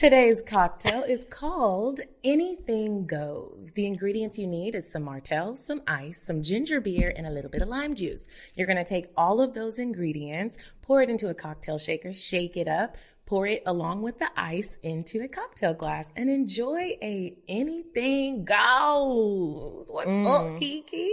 Today's cocktail is called Anything Goes. The ingredients you need is some Martell, some ice, some ginger beer, and a little bit of lime juice. You're going to take all of those ingredients, pour it into a cocktail shaker, shake it up, pour it along with the ice into a cocktail glass, and enjoy a Anything Goes. What's up, Kiki?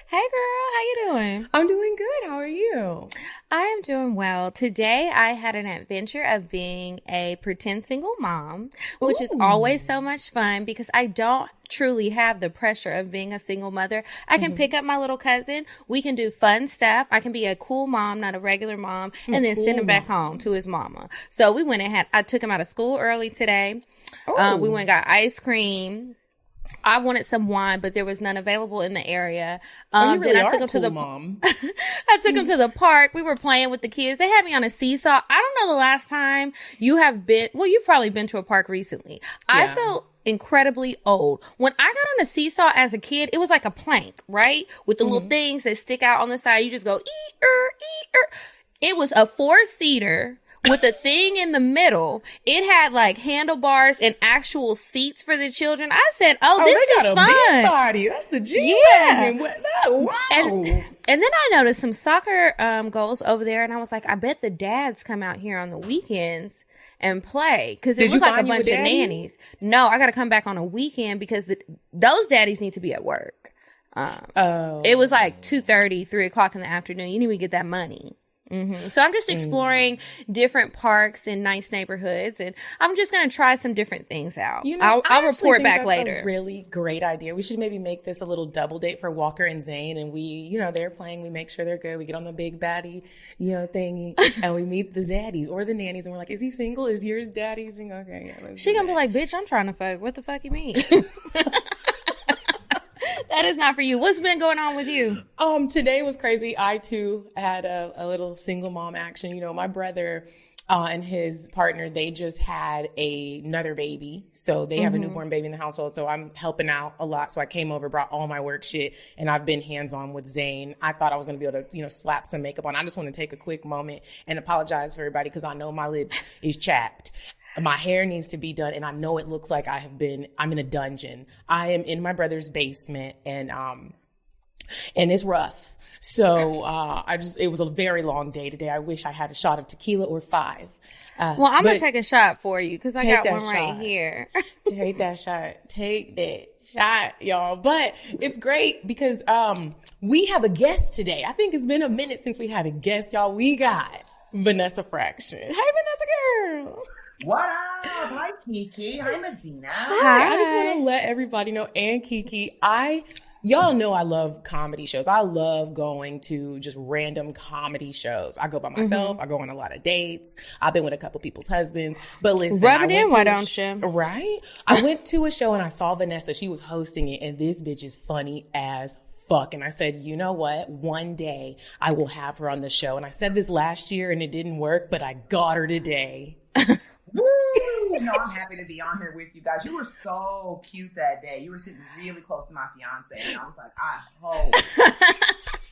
Hey girl, how you doing? I'm doing good. How are you? I am doing well. Today I had an adventure of being a pretend single mom, which is always so much fun because I don't truly have the pressure of being a single mother. I can pick up my little cousin. We can do fun stuff. I can be a cool mom, not a regular mom, and then send him back home to his mama. So we went and I took him out of school early today. We went and got ice cream. I wanted some wine, but there was none available in the area. Then I took him to the mom. I took him to the park. We were playing with the kids. They had me on a seesaw. I don't know the last time you have been. Well, you've probably been to a park recently. Yeah. I felt incredibly old. When I got on a seesaw as a kid, it was like a plank, right? With the little things that stick out on the side. You just go ee-er. It was a 4-seater. With a thing in the middle. It had like handlebars and actual seats for the children. I said, this is fun. Big body. That's the G. Yeah. Wow. And then I noticed some soccer goals over there, and I was like, I bet the dads come out here on the weekends and play, because it looked like a bunch of nannies. No, I got to come back on a weekend because those daddies need to be at work. It was like 2:30, 3 o'clock in the afternoon. You need to get that money. So I'm just exploring different parks and nice neighborhoods, and I'm just going to try some different things out. I'll report back later. That's a really great idea. We should maybe make this a little double date for Walker and Zane, and we, they're playing. We make sure they're good. We get on the big baddie, thingy, and we meet the zaddies or the nannies, and we're like, is he single? Is your daddy single? Okay, yeah. She gonna be like, bitch, I'm trying to fuck. What the fuck you mean? That is not for you. What's been going on with you? Today was crazy. I too had a little single mom action. My brother and his partner, they just had another baby. So they have a newborn baby in the household. So I'm helping out a lot. So I came over, brought all my work shit, and I've been hands-on with Zane. I thought I was going to be able to, slap some makeup on. I just want to take a quick moment and apologize for everybody because I know my lips is chapped. My hair needs to be done, and I know it looks like I'm in a dungeon. I am in my brother's basement, and it's rough. So, it was a very long day today. I wish I had a shot of tequila or 5. Well, I'm going to take a shot for you because I got one right here. Take that shot. Take that shot, y'all. But it's great because, we have a guest today. I think it's been a minute since we had a guest, y'all. We got Vanessa Fraction. Hey, Vanessa girl. What up? Hi, Kiki. Hi, Medina. Hi. I just want to let everybody know, and Kiki, y'all know I love comedy shows. I love going to just random comedy shows. I go by myself. I go on a lot of dates. I've been with a couple people's husbands. But listen, rub it in, why don't you? Right? I went to a show and I saw Vanessa. She was hosting it, and this bitch is funny as fuck. And I said, you know what? One day I will have her on the show. And I said this last year and it didn't work, but I got her today. Woo! I'm happy to be on here with you guys. You were so cute that day. You were sitting really close to my fiance, and I was like, I hope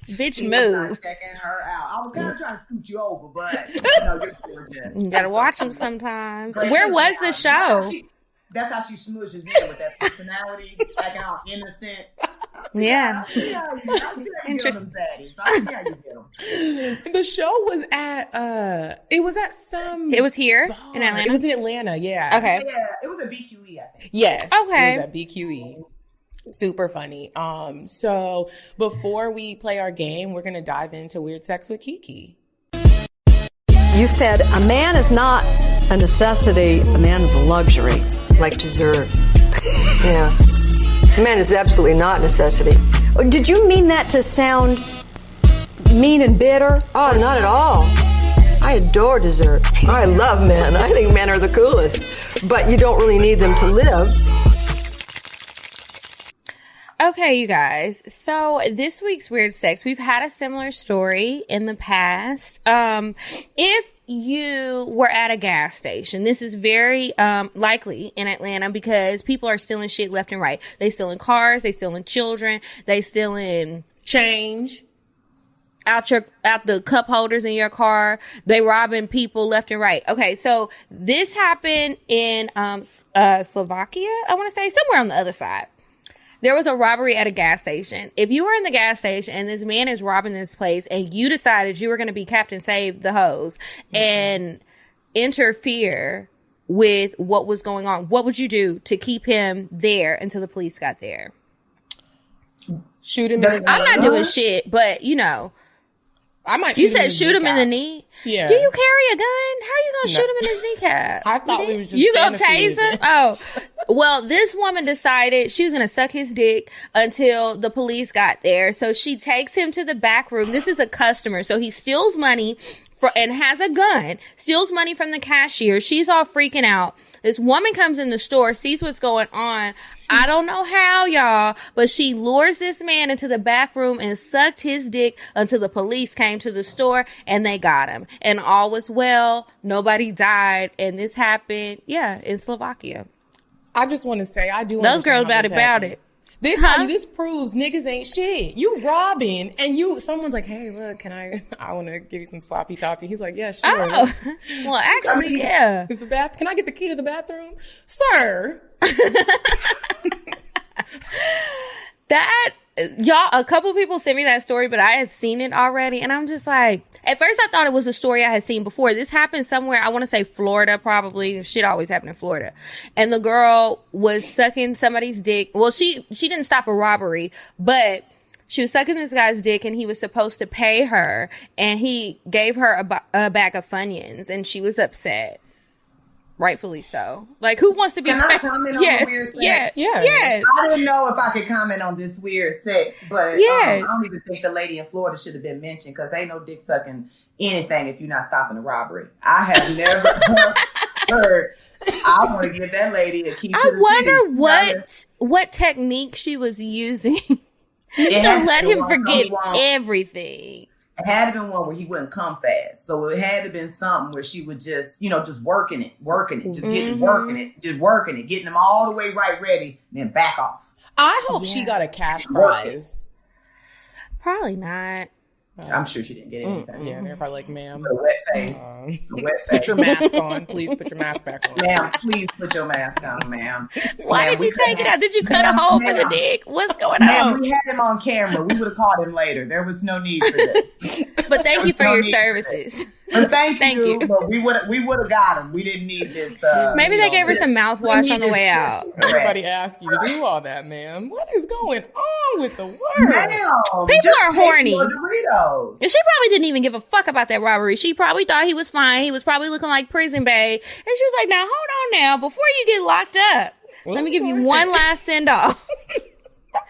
bitch he move. was not checking her out. I was kind of trying to scoot you over, but you're gorgeous. You gotta watch them sometimes. Where was the show? That's how she smooshes in with that personality, acting all innocent. Yeah. I see how you get on them zaddies. I see how you get them. The show was it was here bar. in Atlanta? It was in Atlanta, yeah. Okay. Yeah, it was at BQE, I think. Yes. Okay. It was at BQE. Super funny. So before we play our game, we're going to dive into Weird Sex with Kiki. You said a man is not a necessity, a man is a luxury. Like dessert. Yeah. A man is absolutely not a necessity. Did you mean that to sound mean and bitter? Oh, not at all. I adore dessert. I love men. I think men are the coolest. But you don't really need them to live. Okay, you guys. So this week's Weird Sex, we've had a similar story in the past. If you were at a gas station, this is very likely in Atlanta because people are stealing shit left and right. They stealing cars, they stealing children, they stealing change. out the cup holders in your car. They robbing people left and right. Okay, so this happened in Slovakia, I want to say, somewhere on the other side. There was a robbery at a gas station. If you were in the gas station and this man is robbing this place and you decided you were going to be Captain Save the Hose and interfere with what was going on, what would you do to keep him there until the police got there? Shoot him in his knee. I'm not doing shit, but you know. I might. You said shoot him in the knee? Yeah. Do you carry a gun? How are you going to shoot him in his kneecap? I thought we was just You going to tase him? Oh. Well, this woman decided she was going to suck his dick until the police got there. So she takes him to the back room. This is a customer. So he steals money and has a gun, steals money from the cashier. She's all freaking out. This woman comes in the store, sees what's going on. I don't know how, y'all, but she lures this man into the back room and sucked his dick until the police came to the store and they got him. And all was well. Nobody died. And this happened, in Slovakia. I just want to say, I do. Those girls about it. This proves niggas ain't shit. You robbing and someone's like, hey, look, I want to give you some sloppy toppy. He's like, yeah, sure. Oh, well, actually, yeah. Can I get the key to the bathroom? Sir. Y'all, a couple people sent me that story, but I had seen it already. And I'm just like, at first I thought it was a story I had seen before. This happened somewhere, I want to say Florida, probably. Shit always happened in Florida. And the girl was sucking somebody's dick. Well, she didn't stop a robbery, but she was sucking this guy's dick and he was supposed to pay her. And he gave her a bag of Funyuns and she was upset. Rightfully so. Like, who wants to be... Can I comment on the weird sex? Yes. I didn't know if I could comment on this weird sex, but I don't even think the lady in Florida should have been mentioned because ain't no dick sucking anything if you're not stopping a robbery. I have never heard... I want to give that lady a key to the wonder what technique she was using to let him forget everything. It had to been one where he wouldn't come fast. So it had to been something where she would just, just working it, just working it, getting them all the way right ready, and then back off. I hope she got a cash prize. Probably not. I'm sure she didn't get anything. Yeah, they're probably like, ma'am. A wet face. Put your mask on. Please put your mask back on. Ma'am, please put your mask on, ma'am. Why did you take it out? Did you cut a hole for the dick? What's going on? We had him on camera. We would have caught him later. There was no need for this. But thank you for your services. Thank you. But we would have got him. We didn't need this. Maybe they gave her some mouthwash on the way out. Everybody asked you to do all that, ma'am. What is going on with the world? Ma'am, people are horny. Doritos. And she probably didn't even give a fuck about that robbery. She probably thought he was fine. He was probably looking like Prison Bae. And she was like, now, hold on now. Before you get locked up, let me give you one last send off.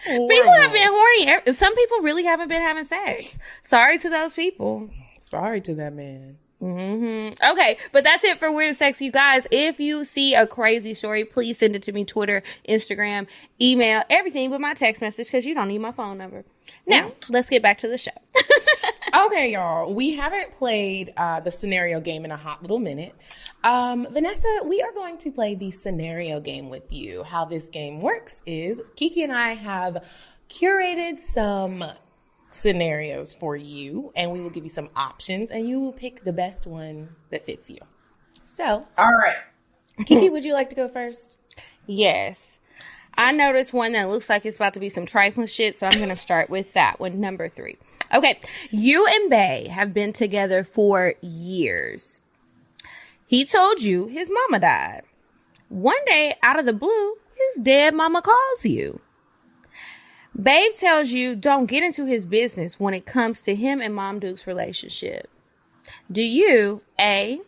People have been horny. Some people really haven't been having sex. Sorry to those people. Sorry to that man. Mm-hmm. Okay, but that's it for Weird Sex, you guys. If you see a crazy story, please send it to me, Twitter, Instagram, email, everything but my text message, because you don't need my phone number. Now, let's get back to the show. Okay, y'all. We haven't played the scenario game in a hot little minute. Vanessa, we are going to play the scenario game with you. How this game works is Kiki and I have curated some scenarios for you, and we will give you some options, and you will pick the best one that fits you. So, all right. Kiki, would you like to go first? Yes. I noticed one that looks like it's about to be some trifling shit, so I'm going to start with that one, number 3. Okay. You and Bae have been together for years. He told you his mama died. One day, out of the blue, his dead mama calls you. Babe tells you don't get into his business when it comes to him and Mom Duke's relationship. Do you, A,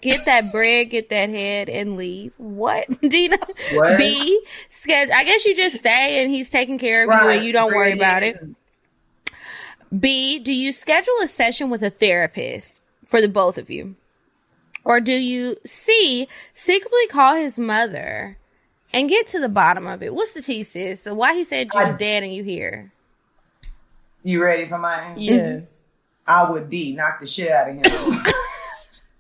get that bread, get that head, and leave? What, Dina? What? B, I guess you just stay and he's taking care of you and you don't worry about it. B, do you schedule a session with a therapist for the both of you? Or do you, C, secretly call his mother and get to the bottom of it? What's the tea, sis? So why he said you was dead and you here? You ready for mine? Yes. I would D, knock the shit out of him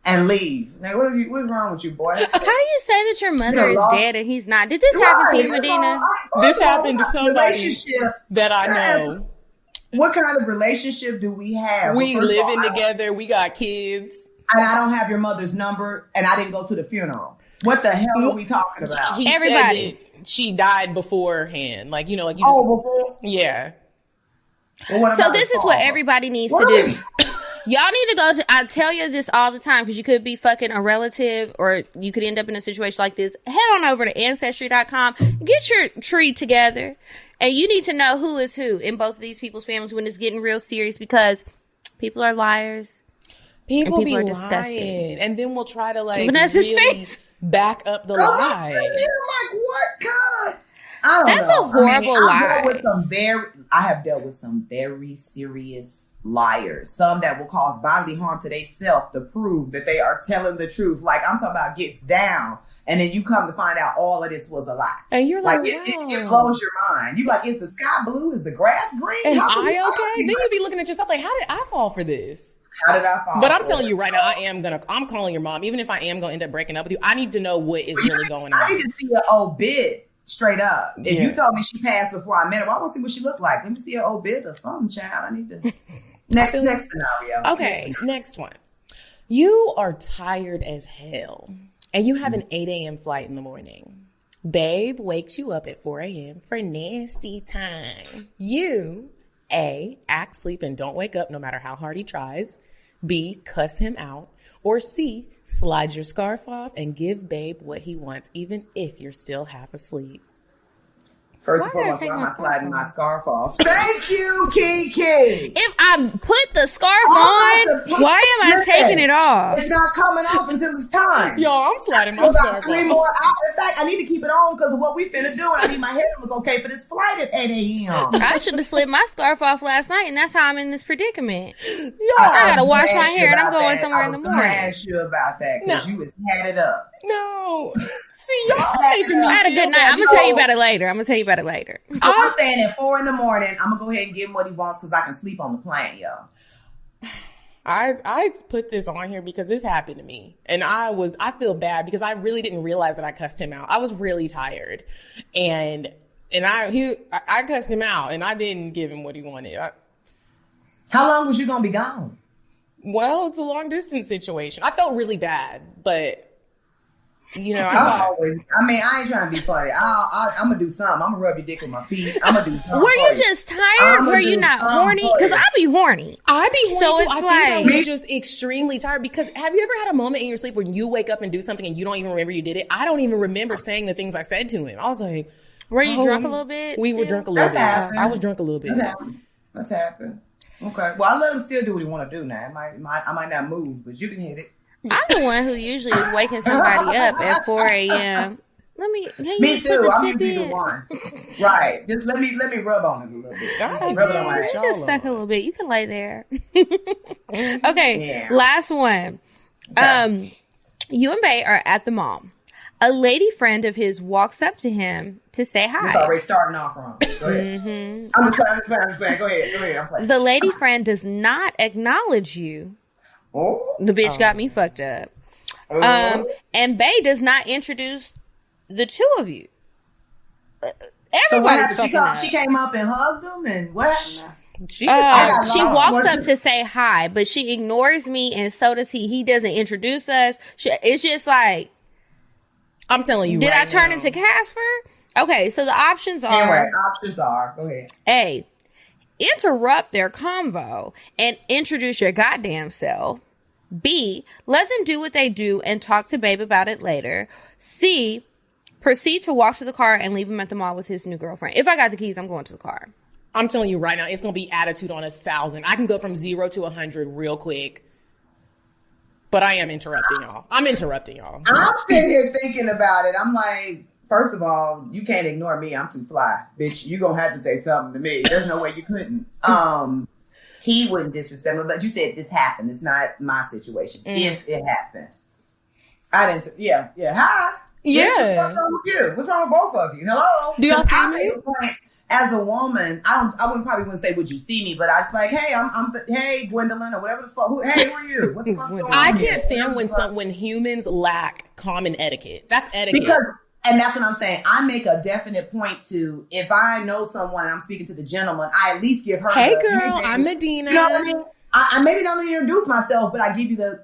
and leave. Like, what's wrong with you, boy? How do you say that your mother is dead and he's not? Did this happen to you, Medina? This happened to somebody that I know. What kind of relationship do we have? We living together. We got kids. And I don't have your mother's number, and I didn't go to the funeral. What the hell are we talking about? Everybody. She died beforehand. Like, you know, like you before? Yeah. Well, so this is what everybody needs to do. Y'all need to go to, I tell you this all the time because you could be fucking a relative or you could end up in a situation like this. Head on over to Ancestry.com. Get your tree together. And you need to know who is who in both of these people's families when it's getting real serious because people are liars. People be are lying. disgusting. And then we'll try to like Vanessa's really face. back up the lie. Like, what kind of... I don't That's know. a horrible lie. I have dealt with some very serious liars. Some that will cause bodily harm to themselves to prove that they are telling the truth. Like I'm talking about gets down, and then you come to find out all of this was a lie. And you're like, wow. it blows your mind. You like, is the sky blue? Is the grass green? And I okay? Then you'll be looking at yourself like, how did I fall for this? How did I fall? But I'm telling you right now, I'm calling your mom. Even if I am going to end up breaking up with you, I need to know what is really going on. I need to see an obit straight up. If you told me she passed before I met her, well, I want to see what she looked like. Let me see an obit or something, child. I need to... Next scenario. Okay, next one. You are tired as hell, and you have an 8 a.m. flight in the morning. Babe wakes you up at 4 a.m. for nasty time. You, A, act sleep and don't wake up no matter how hard he tries. B, cuss him out. Or C, slide your scarf off and give babe what he wants, even if you're still half asleep. First and foremost, why am I sliding my scarf off? Thank you, Kiki. If I put the scarf on, why am I taking it off? It's not coming off until it's time. Yo, I'm sliding my scarf off. In fact, I need to keep it on because of what we finna do. I need my hair to look okay for this flight at 8 a.m. I should have slid my scarf off last night, and that's how I'm in this predicament. Yo, I gotta wash my hair, and I'm going somewhere in the morning. I asked you about that because you was had it up. No. See, y'all I had a good night. I'm going to tell you about it later. I'm staying at 4 a.m. I'm going to go ahead and give him what he wants because I can sleep on the plane, y'all. I put this on here because this happened to me. And I feel bad because I really didn't realize that I cussed him out. I was really tired. And I cussed him out and I didn't give him what he wanted. How long was you going to be gone? Well, it's a long distance situation. I felt really bad, but you know, I ain't trying to be funny. I'm gonna do something. I'm gonna rub your dick with my feet. I'm gonna do something. Were you just tired? Were you not horny? Because I be horny. I be horny so too. It's I think I was just extremely tired. Because have you ever had a moment in your sleep when you wake up and do something and you don't even remember you did it? I don't even remember saying the things I said to him. I was like, were you drunk a little bit? We were drunk a little bit. I was drunk a little bit. That's happened. Okay. Well, I let him still do what he want to do now. I might not move, but you can hit it. I'm the one who usually is waking somebody up at 4 a.m. Me too. I'm usually the one. Right. Just let me rub on it a little bit. Rub it on my just suck a little bit. You can lay there. Okay. Yeah. Last one. Okay. You and Bae are at the mall. A lady friend of his walks up to him to say hi. It's already starting off wrong. Go ahead. Mm-hmm. I'm playing. Go ahead. I'm playing. The lady friend does not acknowledge you. Oh. The bitch got me fucked up. And Bae does not introduce the two of you. Everybody's fucking up. She came up and hugged them, and what happened? She walks up to say hi, but she ignores me, and so does he. He doesn't introduce us. It's just like, I'm telling you. Did I turn into Casper? Okay, so the options are. Anyway, go ahead. A, interrupt their convo and introduce your goddamn self. B, let them do what they do and talk to Babe about it later. C, proceed to walk to the car and leave him at the mall with his new girlfriend. If I got the keys, I'm going to the car. I'm telling you right now, it's going to be attitude on 1,000. I can go from 0 to 100 real quick. But I am interrupting y'all. I'm sitting here thinking about it. I'm like, first of all, you can't ignore me. I'm too fly. Bitch, you going to have to say something to me. There's no way you couldn't. He wouldn't disrespect me, but you said this happened. It's not my situation. If it happened. I didn't. Yeah. Hi. Yeah. What's wrong with you? What's wrong with both of you? Hello? Do y'all see me? As a woman, I wouldn't say, would you see me? But I was like, hey, hey, Gwendolyn, or whatever the fuck. Who are you? What the fuck's going on? I can't stand when humans lack common etiquette. That's etiquette. Because And that's what I'm saying. I make a definite point to, if I know someone and I'm speaking to the gentleman, I at least give her hey girl, I'm Medina. You know what I mean? I maybe don't need to introduce myself, but I give you the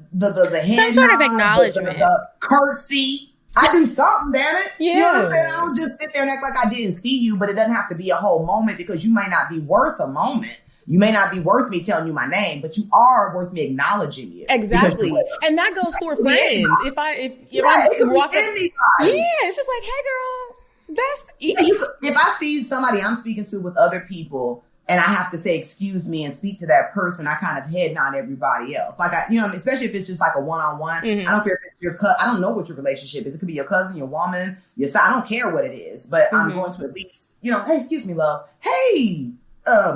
hand some sort of nod, acknowledgement, the curtsy. I do something, damn it. Yeah. You know what I'm saying? I don't just sit there and act like I didn't see you, but it doesn't have to be a whole moment, because you may not be worth a moment. You may not be worth me telling you my name, but you are worth me acknowledging you. Exactly. And that goes for friends. If I'm walking, it's just like, hey girl, that's if I see somebody I'm speaking to with other people and I have to say excuse me and speak to that person, I kind of head nod everybody else. Like especially if it's just like a one-on-one. I don't care if it's your I don't know what your relationship is. It could be your cousin, your woman, your son. I don't care what it is, but I'm going to at least, hey, excuse me, love. Hey,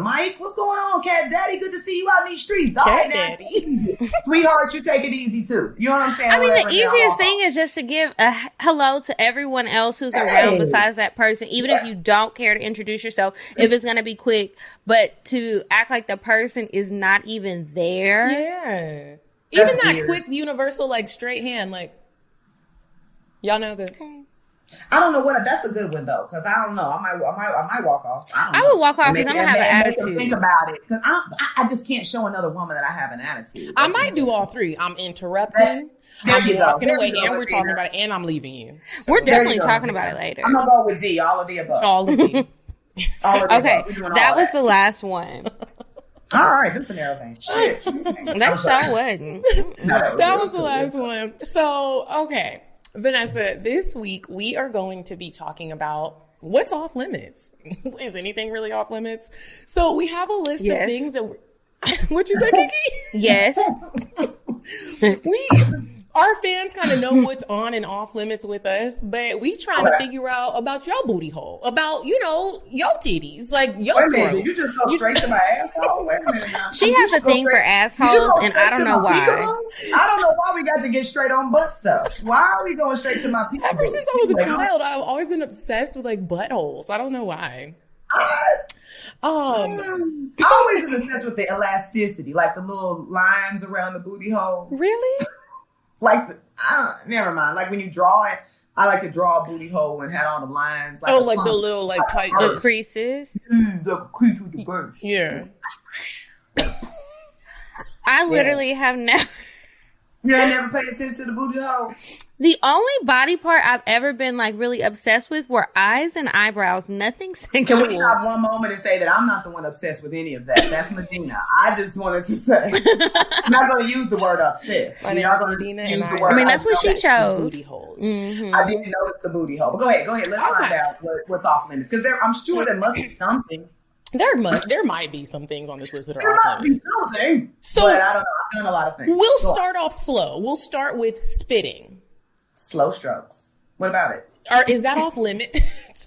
Mike, what's going on? Cat Daddy, good to see you out in these streets. All right, Daddy. Sweetheart, you take it easy too. You know what I'm saying? I mean, the easiest thing is just to give a hello to everyone else who's around besides that person, even if you don't care to introduce yourself, if it's going to be quick, but to act like the person is not even there. Yeah. That's even that weird. quick, universal, like straight hand, like, y'all know that. I don't know that's a good one though, because I don't know. I might walk off. I would walk off because I'm gonna have an attitude. Think about it, because I just can't show another woman that I have an attitude. I might do all three. I'm interrupting. I'm walking away, and we're talking about it, and I'm leaving you. So, we're definitely talking about it later. I'm gonna go with D. All of the above. all of you. All of the Okay, above. that was the last one. All right, them scenarios ain't shit. That sure wasn't. That was the last one. So, okay, Vanessa, this week we are going to be talking about what's off limits. Is anything really off limits? So we have a list of things that what'd you say, Kiki? Yes. Our fans kind of know what's on and off limits with us, but we trying to figure out about your booty hole, about, your titties, like your Wait a minute, did you just go straight to my asshole? Wait a minute now. She has a thing for assholes, and I don't know why. I don't know why we got to get straight on butt stuff. Why are we going straight to my people? Ever since I was a child, I've always been obsessed with like buttholes. I don't know why. I always been obsessed with the elasticity, like the little lines around the booty hole. Really? Like, never mind. Like when you draw it, I like to draw a booty hole and had all the lines. Like like the little like tight the creases. The crease with the burst. Yeah. I literally have never. You ain't never paid attention to the booty hole? The only body part I've ever been like really obsessed with were eyes and eyebrows. Nothing sexual. Can we stop one moment and say that I'm not the one obsessed with any of that? That's Medina. I just wanted to say, I'm not going to use the word obsessed. My name is Medina, and that's what she chose. Booty holes. Mm-hmm. I didn't know it's the booty hole. But go ahead. Let's find out what's off limits, because I'm sure there must be something. There might be some things on this list that are There off must be limits. something. So, but I don't know. I've done a lot of things. We'll start off slow. We'll start with spitting. Slow strokes. What about it? Is that off limit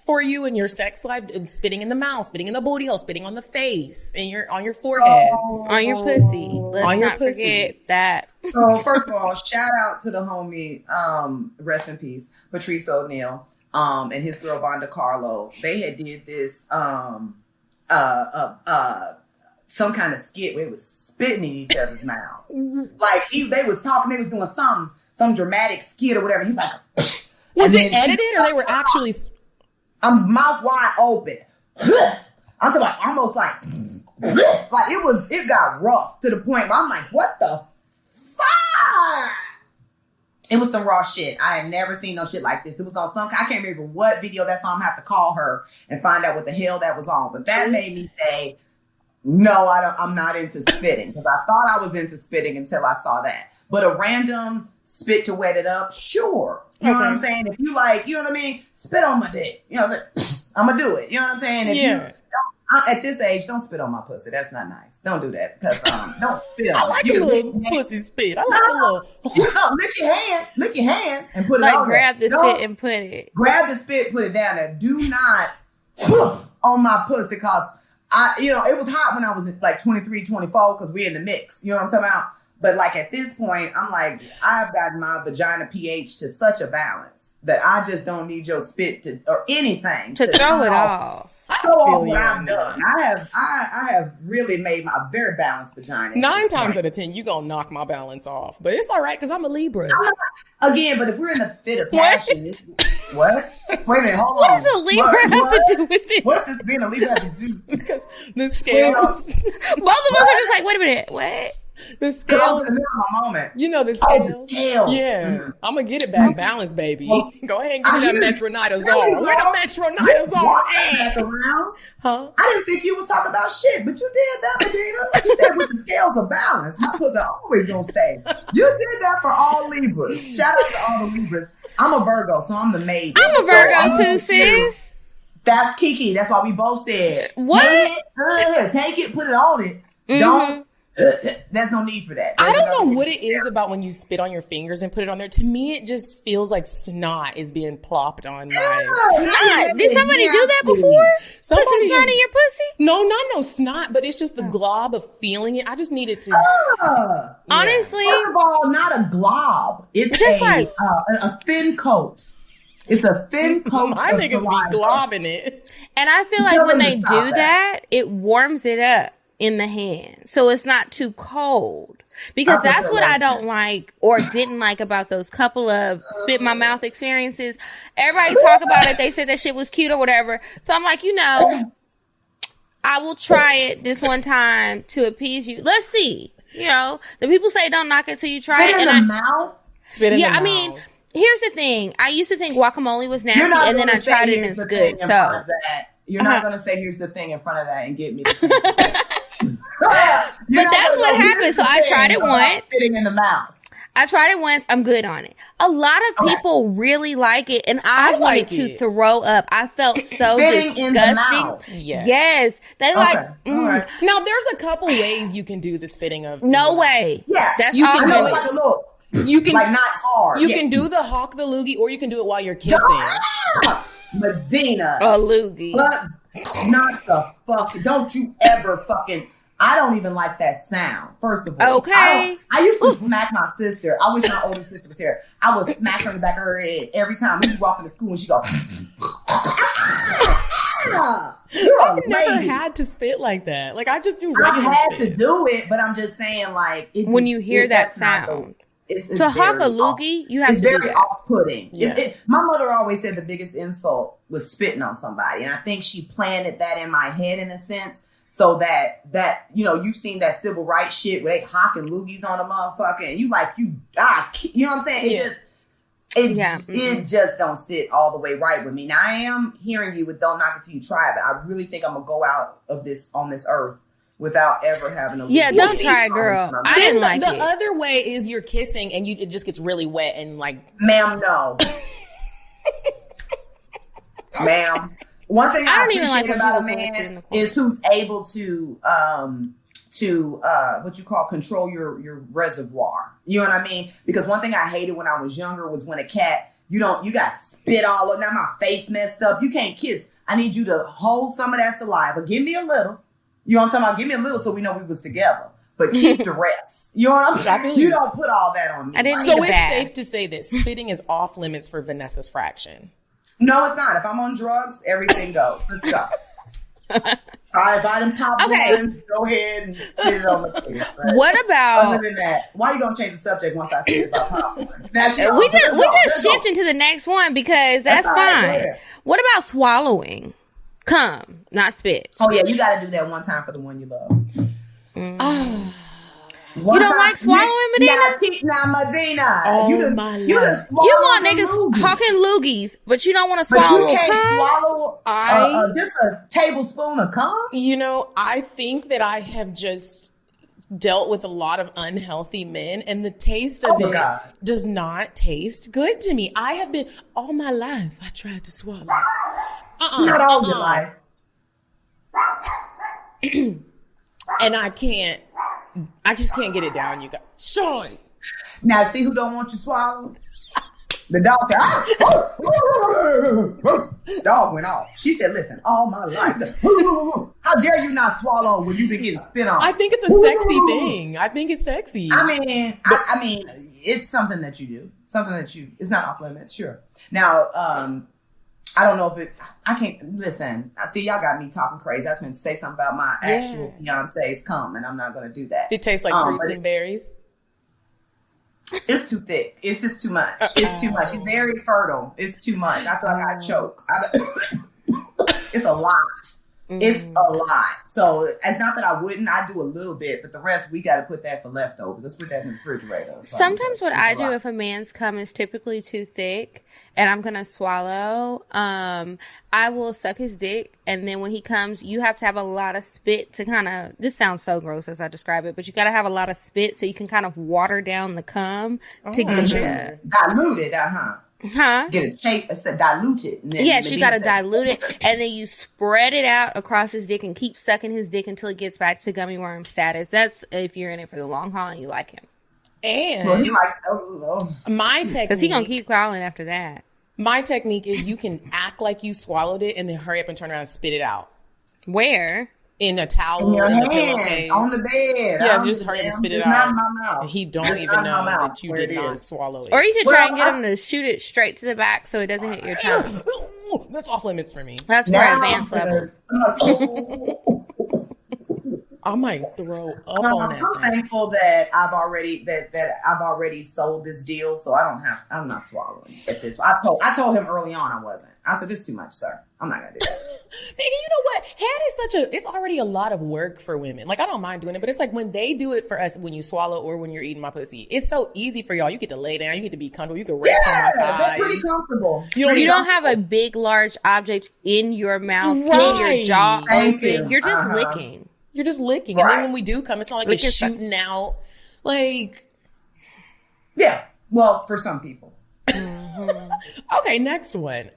for you in your sex life? Spitting in the mouth, spitting in the booty hole, spitting on the face, and on your forehead, on your pussy. Let's not forget that. So first of all, shout out to the homie, rest in peace, Patrice O'Neal, and his girl Vonda Carlo. They had did this some kind of skit where it was spitting in each other's mouth. Like they was talking, they was doing some dramatic skit or whatever. He's like, was it edited or they were actually? I'm mouth wide open. I'm talking about almost like it got rough to the point where I'm like, what the fuck? It was some raw shit. I had never seen no shit like this. It was on I can't remember what video that's on. I'm gonna have to call her and find out what the hell that was on. But that made me say, no, I'm not into spitting, because I thought I was into spitting until I saw that. But a random spit to wet it up, sure. You know what I'm saying? If you like, you know what I mean? Spit on my dick. You know what I'm saying? I'm gonna do it. You know what I'm saying? If you at this age, don't spit on my pussy. That's not nice. Don't do that, because don't spit on. I like a little pussy spit. I like a little. Lick your hand, and put it like on grab there. the spit and put it. Grab the spit, put it down there. Do not on my pussy, because it was hot when I was like 23, 24, because we're in the mix. You know what I'm talking about? But like at this point, I'm like, I've gotten my vagina pH to such a balance that I just don't need your spit or anything to throw it off. Throw off what I've done. I have really made my very balanced vagina. 9 times out of 10, you gonna knock my balance off, but it's all right because I'm a Libra. Again, but if we're in the fit of passion, What? Wait a minute, hold on. What does a Libra have to do with it? What does being a Libra have to do? Because the scales. Both of us are just like, wait a minute, what? The scales. My moment. You know the scales. Oh, the scales. Yeah. I'm going to get it back balanced, baby. Go ahead and give me that metronidazole. Where the metronidazole back around? Huh? I didn't think you was talking about shit, but you did that, Medina. You said with the scales are balanced. My pussy always gonna stay. You did that for all Libras. Shout out to all the Libras. I'm a Virgo, so I'm the maid. I'm a Virgo too, sis. That's Kiki. That's why we both said. What? Take it, put it on it. Mm-hmm. Don't. There's no need for that. I don't know what it is about when you spit on your fingers and put it on there. To me, it just feels like snot is being plopped on my snot. Did somebody do that before? Put some snot in your pussy? No, not no snot, but it's just the glob of feeling it. I just needed to. Honestly, first of all, not a glob. It's just like a thin coat. It's a thin coat. My niggas be globbing it, and I feel like when they do that, it warms it up in the hand, so it's not too cold. Because that's what I don't like or didn't like about those couple of spit in my mouth experiences. Everybody talk about it. They said that shit was cute or whatever. So I'm like, I will try it this one time to appease you. Let's see. The people say don't knock it till you try it. Spit in the mouth? Spit in the mouth. I mean, here's the thing. I used to think guacamoly was nasty, and then I tried it and it's good. So you're not going to say here's the thing in front of that and get me the but that's what happened. So I tried it once. Spitting in the mouth. I tried it once. I'm good on it. A lot of people really like it, and I wanted to throw up. I felt so disgusting. Yes. They like. Right. Now, there's a couple ways you can do the spitting of. No way. Yeah. That's you all. Can do like a little. You can like not hard. You can do the hawk the loogie, or you can do it while you're kissing. Medina. A loogie. But not the fuck. Don't you ever fucking. I don't even like that sound, first of all. Okay. I used to smack my sister. I wish my older sister was here. I would smack her in the back of her head every time we walk into school and she go. I've never had to spit like that. Like, I just do regular I had spit. to do it, but I'm just saying, like. When you hear that sound. To hawk a loogie, you have to do that. It's very off-putting. Yeah. My mother always said the biggest insult was spitting on somebody. And I think she planted that in my head in a sense. So that you've seen that civil rights shit where they hawking loogies on a motherfucker and you know what I'm saying? It just don't sit all the way right with me. Now I am hearing you with don't knock it till you try it, but I really think I'm gonna go out of this on this earth without ever having a loogie. Yeah, don't try it, girl. I didn't like it. The other way is you're kissing and it just gets really wet and like, ma'am, no. Ma'am. One thing I appreciate like about a man is who's able to what you call control your reservoir. You know what I mean? Because one thing I hated when I was younger was when a cat, you got spit all over. Now my face messed up. You can't kiss. I need you to hold some of that saliva. Give me a little. You know what I'm talking about? Give me a little so we know we was together. But keep the rest. You know what I'm saying? You don't put all that on me. So it's safe to say that spitting is off limits for Vanessa's Fraction. No, it's not. If I'm on drugs, everything goes. Let's go. If I done pop one, go ahead and spit it on the face. Right? What about... Other than that, why are you going to change the subject once I say about popcorn? We just shifting to the next one because that's fine. Right, what about swallowing? Cum, not spit. Oh, yeah. You got to do that one time for the one you love. You don't like swallowing, Medina? Now, Medina. Oh, my life. You want niggas hawking loogies, but you don't want to swallow. But you can't swallow just a tablespoon of cum? I think that I have just dealt with a lot of unhealthy men, and the taste of it does not taste good to me. I have been, all my life, I tried to swallow. Not all your life. And I just can't get it down, you guys. Sean. Now, see who don't want you swallow? The dog said, dog went off. She said, listen, all my life. How dare you not swallow when you've been getting spit on? I think it's a sexy thing. I think it's sexy. I mean, it's something that you do. It's not off limits, sure. Now, I don't know if I can't, listen, I see y'all got me talking crazy. I was going to say something about my actual fiance's cum, and I'm not going to do that. It tastes like fruits and berries. It's too thick. It's just too much. It's too much. He's very fertile. It's too much. I feel like I choke. It's a lot. It's a lot. So it's not that I wouldn't. I do a little bit, but the rest we got to put that for leftovers. Let's put that in the refrigerator. Sometimes what I do if a man's cum is typically too thick and I'm gonna swallow, I will suck his dick, and then when he comes, you have to have a lot of spit to kind of. This sounds so gross as I describe it, but you got to have a lot of spit so you can kind of water down the cum to get it diluted. Get a shape, diluted. Yes, you got to dilute it, and then you spread it out across his dick and keep sucking his dick until it gets back to gummy worm status. That's if you're in it for the long haul and you like him. And well, he like my technique, because he gonna keep crawling after that. My technique is you can act like you swallowed it and then hurry up and turn around and spit it out. Where? In a towel, in your hand, pillowcase. on the bed. Yeah, just hurry and spit it out. Not in my mouth. And he don't even know that you did not swallow it. Or you could try and get him to shoot it straight to the back so it doesn't hit your tongue. That's off limits for me. That's for advanced levels. I might throw up on that. I'm thankful that I've already sold this deal, so I'm not swallowing at this. I told him early on I wasn't. I said, this is too much, sir. I'm not gonna do that. Nigga, you know what? Head is it's already a lot of work for women. Like, I don't mind doing it, but it's like when they do it for us, when you swallow or when you're eating my pussy, it's so easy for y'all. You get to lay down, you get to be comfortable, you can rest on my thighs. They're pretty comfortable. You don't have a big, large object in your mouth, in your jaw open. You're just licking. You're just licking. Right. And then when we do come, it's not like it's shooting out. Like, yeah. Well, for some people. Okay, next one.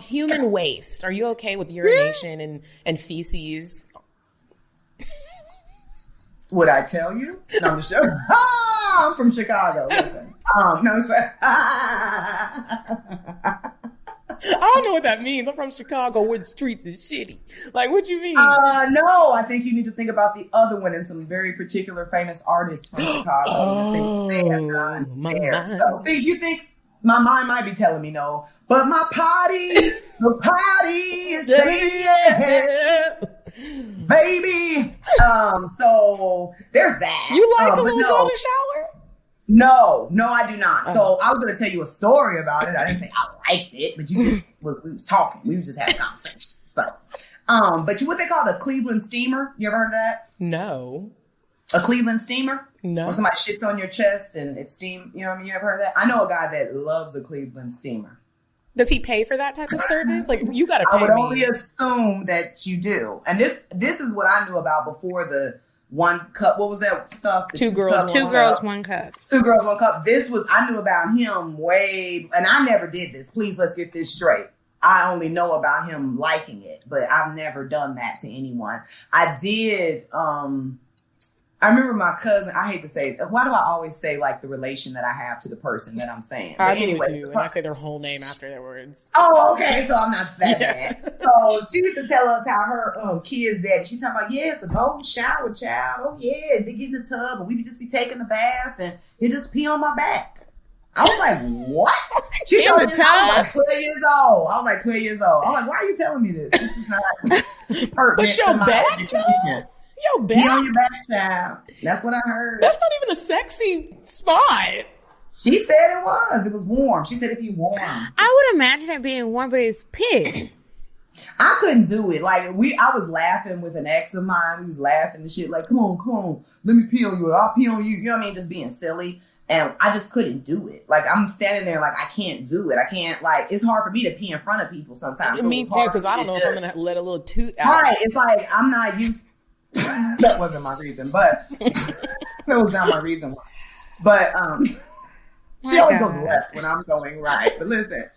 Human waste. Are you okay with urination and feces? Would I tell you? No, I'm sure. I'm from Chicago. Listen. No, it's I don't know what that means. I'm from Chicago where the streets is shitty. Like, what you mean? No, I think you need to think about the other one and some very particular famous artists from Chicago. Oh, so you think my mind might be telling me no, but the potty is saying yeah, baby. So there's that. You like a little golden shower? No, I do not. So I was going to tell you a story about it. I didn't say I liked it, but we was talking. We was just having a conversation. So, but what they call the Cleveland steamer? You ever heard of that? No. A Cleveland steamer? No. Where somebody shits on your chest and it's steam. You know what I mean? You ever heard of that? I know a guy that loves a Cleveland steamer. Does he pay for that type of service? Like, you got to pay me. I would only assume that you do. And this is what I knew about before the 1 cup. What was that stuff? Two girls, 1 cup. 2 girls, 1 cup. I knew about him and I never did this. Please, let's get this straight. I only know about him liking it, but I've never done that to anyone. I did, I remember my cousin, I hate to say, why do I always say like the relation that I have to the person that I'm saying? But anyway, do, and I say their whole name after their words. Oh, okay. So I'm not that bad. So she used to tell us how her kids daddy, she's talking about, yeah, it's a golden shower, child. Oh yeah, they get in the tub and we would just be taking a bath and he'd just pee on my back. I was like, what? She told me I was like 12 years old. I was like 12 years old. I'm like, why are you telling me this? This is not pertinent. But your back? Your back? Be on your back, child. That's what I heard. That's not even a sexy spot. She said it was. It was warm. She said it'd be warm. I would imagine it being warm, but it's piss. I couldn't do it. Like I was laughing with an ex of mine. We was laughing and shit. Like, come on, let me pee on you. I'll pee on you. You know what I mean? Just being silly. And I just couldn't do it. Like, I'm standing there like, I can't do it. I can't, like, it's hard for me to pee in front of people sometimes. So me too, because I don't know if I'm going to let a little toot out. Right. It's like, I'm not used. That wasn't my reason, but that was not my reason. But she always goes left when I'm going right. But listen.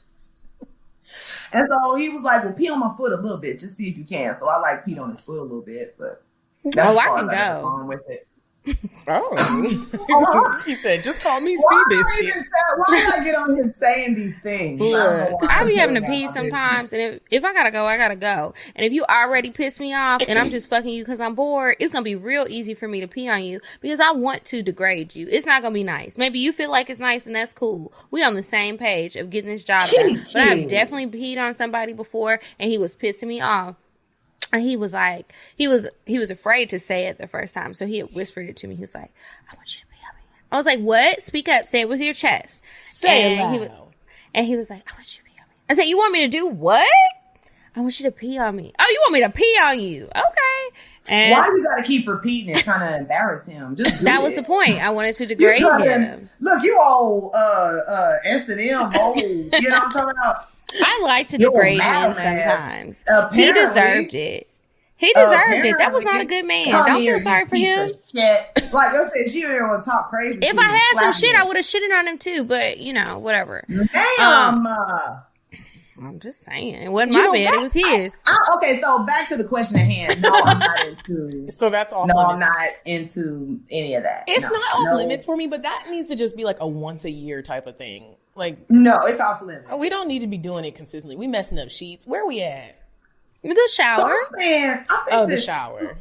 And so he was like, well, pee on my foot a little bit. Just see if you can. So I like peed on his foot a little bit. But that's I can go. With it. Oh, he said, just call me Seabiscuit. Why did I get on here saying these things? I be having to pee sometimes, and if I gotta go, I gotta go. And if you already piss me off and I'm just fucking you because I'm bored, it's gonna be real easy for me to pee on you because I want to degrade you. It's not gonna be nice. Maybe you feel like it's nice and that's cool. We on the same page of getting this job done. But I've definitely peed on somebody before and he was pissing me off. And he was like, he was afraid to say it the first time. So he had whispered it to me. He was like, I want you to pee on me. I was like, what? Speak up. Say it with your chest. Say it loud. And he was like, I want you to pee on me. I said, you want me to do what? I want you to pee on me. Oh, you want me to pee on you? Okay. And why you gotta keep repeating it, trying to embarrass him? Just that was the point. I wanted to degrade him. Look, you old S&M old. You know what I'm talking about? I like to degrade him sometimes. He deserved it. He deserved it. That was not a good man. Don't feel sorry for him. Like I said, you didn't want to talk crazy. If I had some shit, I would have shitted on him too. But whatever. Damn. I'm just saying, it wasn't my bed; it was his. Okay, so back to the question at hand. No, I'm not into. So that's off No, limits. I'm not into any of that. It's not off limits for me, but that needs to just be like a once a year type of thing. Like, no, it's off limits. We don't need to be doing it consistently. We messing up sheets. Where we at? The shower. So I'm saying, the shower.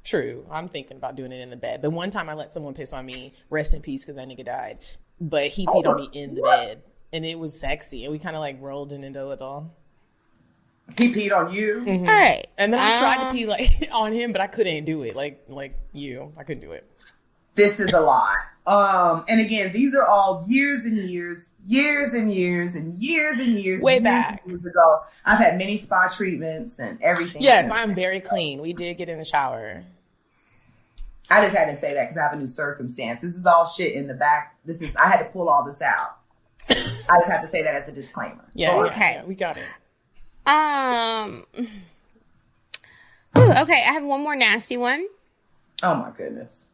True. I'm thinking about doing it in the bed. The one time I let someone piss on me, rest in peace, because that nigga died. But he peed on me in the bed. And it was sexy. And we kind of like rolled it into it all. He peed on you? Mm-hmm. Hey. And then I tried to pee like on him, but I couldn't do it. Like you. I couldn't do it. This is a lot. And again, these are all years and years Way back. Years ago. I've had many spa treatments and everything. Yes, I'm very clean. We did get in the shower. I just had to say that because I have a new circumstance. This is all shit in the back. I had to pull all this out. I just have to say that as a disclaimer. Yeah. Okay. Yeah, we got it. Okay, I have one more nasty one. Oh my goodness.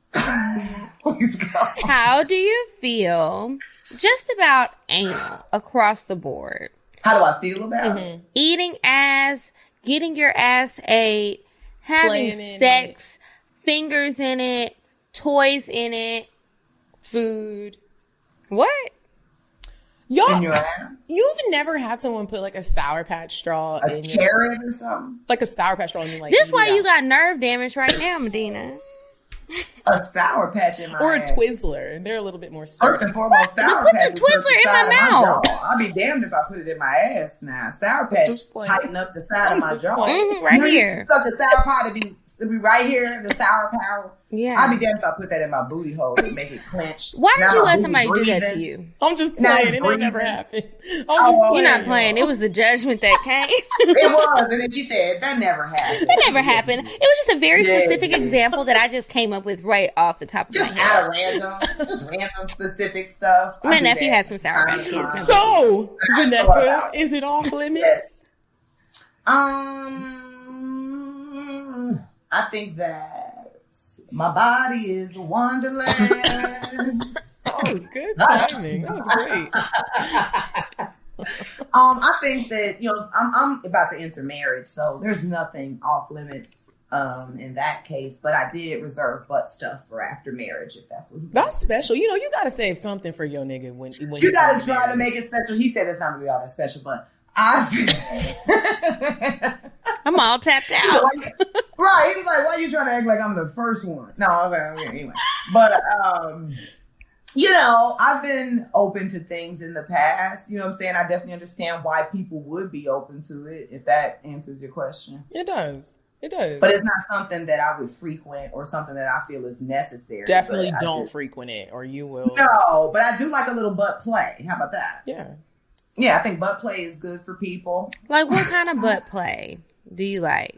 Please go. How do you feel just about anal across the board? How do I feel about it? Eating ass, getting your ass ate, having sex, fingers in it, toys in it, food. What? Y'all, in your ass? You've never had someone put like a Sour Patch straw in your carrot or something? Like a Sour Patch straw and like this why you got nerve damage right now, Medina. A Sour Patch in my or ass. A Twizzler. They're a little bit more First and foremost, Sour put Patch the Twizzler in my mouth. I'll be damned if I put it in my ass now. Sour Patch tighten up the side of my jaw. Right here. So the Sour Patch to be right here, the Sour Patch. Yeah. I'd be damned if I put that in my booty hole to make it clench. Why did you let somebody do that to you? I'm just playing. It ain't never happened. You're not playing. It was the judgment that came. It was. And then she said, that never happened. That never happened. It was just a very specific example that I just came up with right off the top of my head. Just random specific stuff. My nephew had some Sour Patch Kids. So, Vanessa, is it off limits? Yes. I think that my body is a wonderland. That was good timing. That was great. I think that, I'm about to enter marriage, so there's nothing off limits in that case, but I did reserve butt stuff for after marriage, if that's what he That's special. You got to save something for your nigga when you got to try to make it special. He said it's not really all that special, but I'm all tapped out. Right. He was like, why are you trying to act like I'm the first one? No, I was like, okay, anyway. But, I've been open to things in the past. You know what I'm saying? I definitely understand why people would be open to it, if that answers your question. It does. It does. But it's not something that I would frequent or something that I feel is necessary. Definitely don't frequent it or you will. No, but I do like a little butt play. How about that? Yeah. Yeah, I think butt play is good for people. Like, what kind of butt play do you like?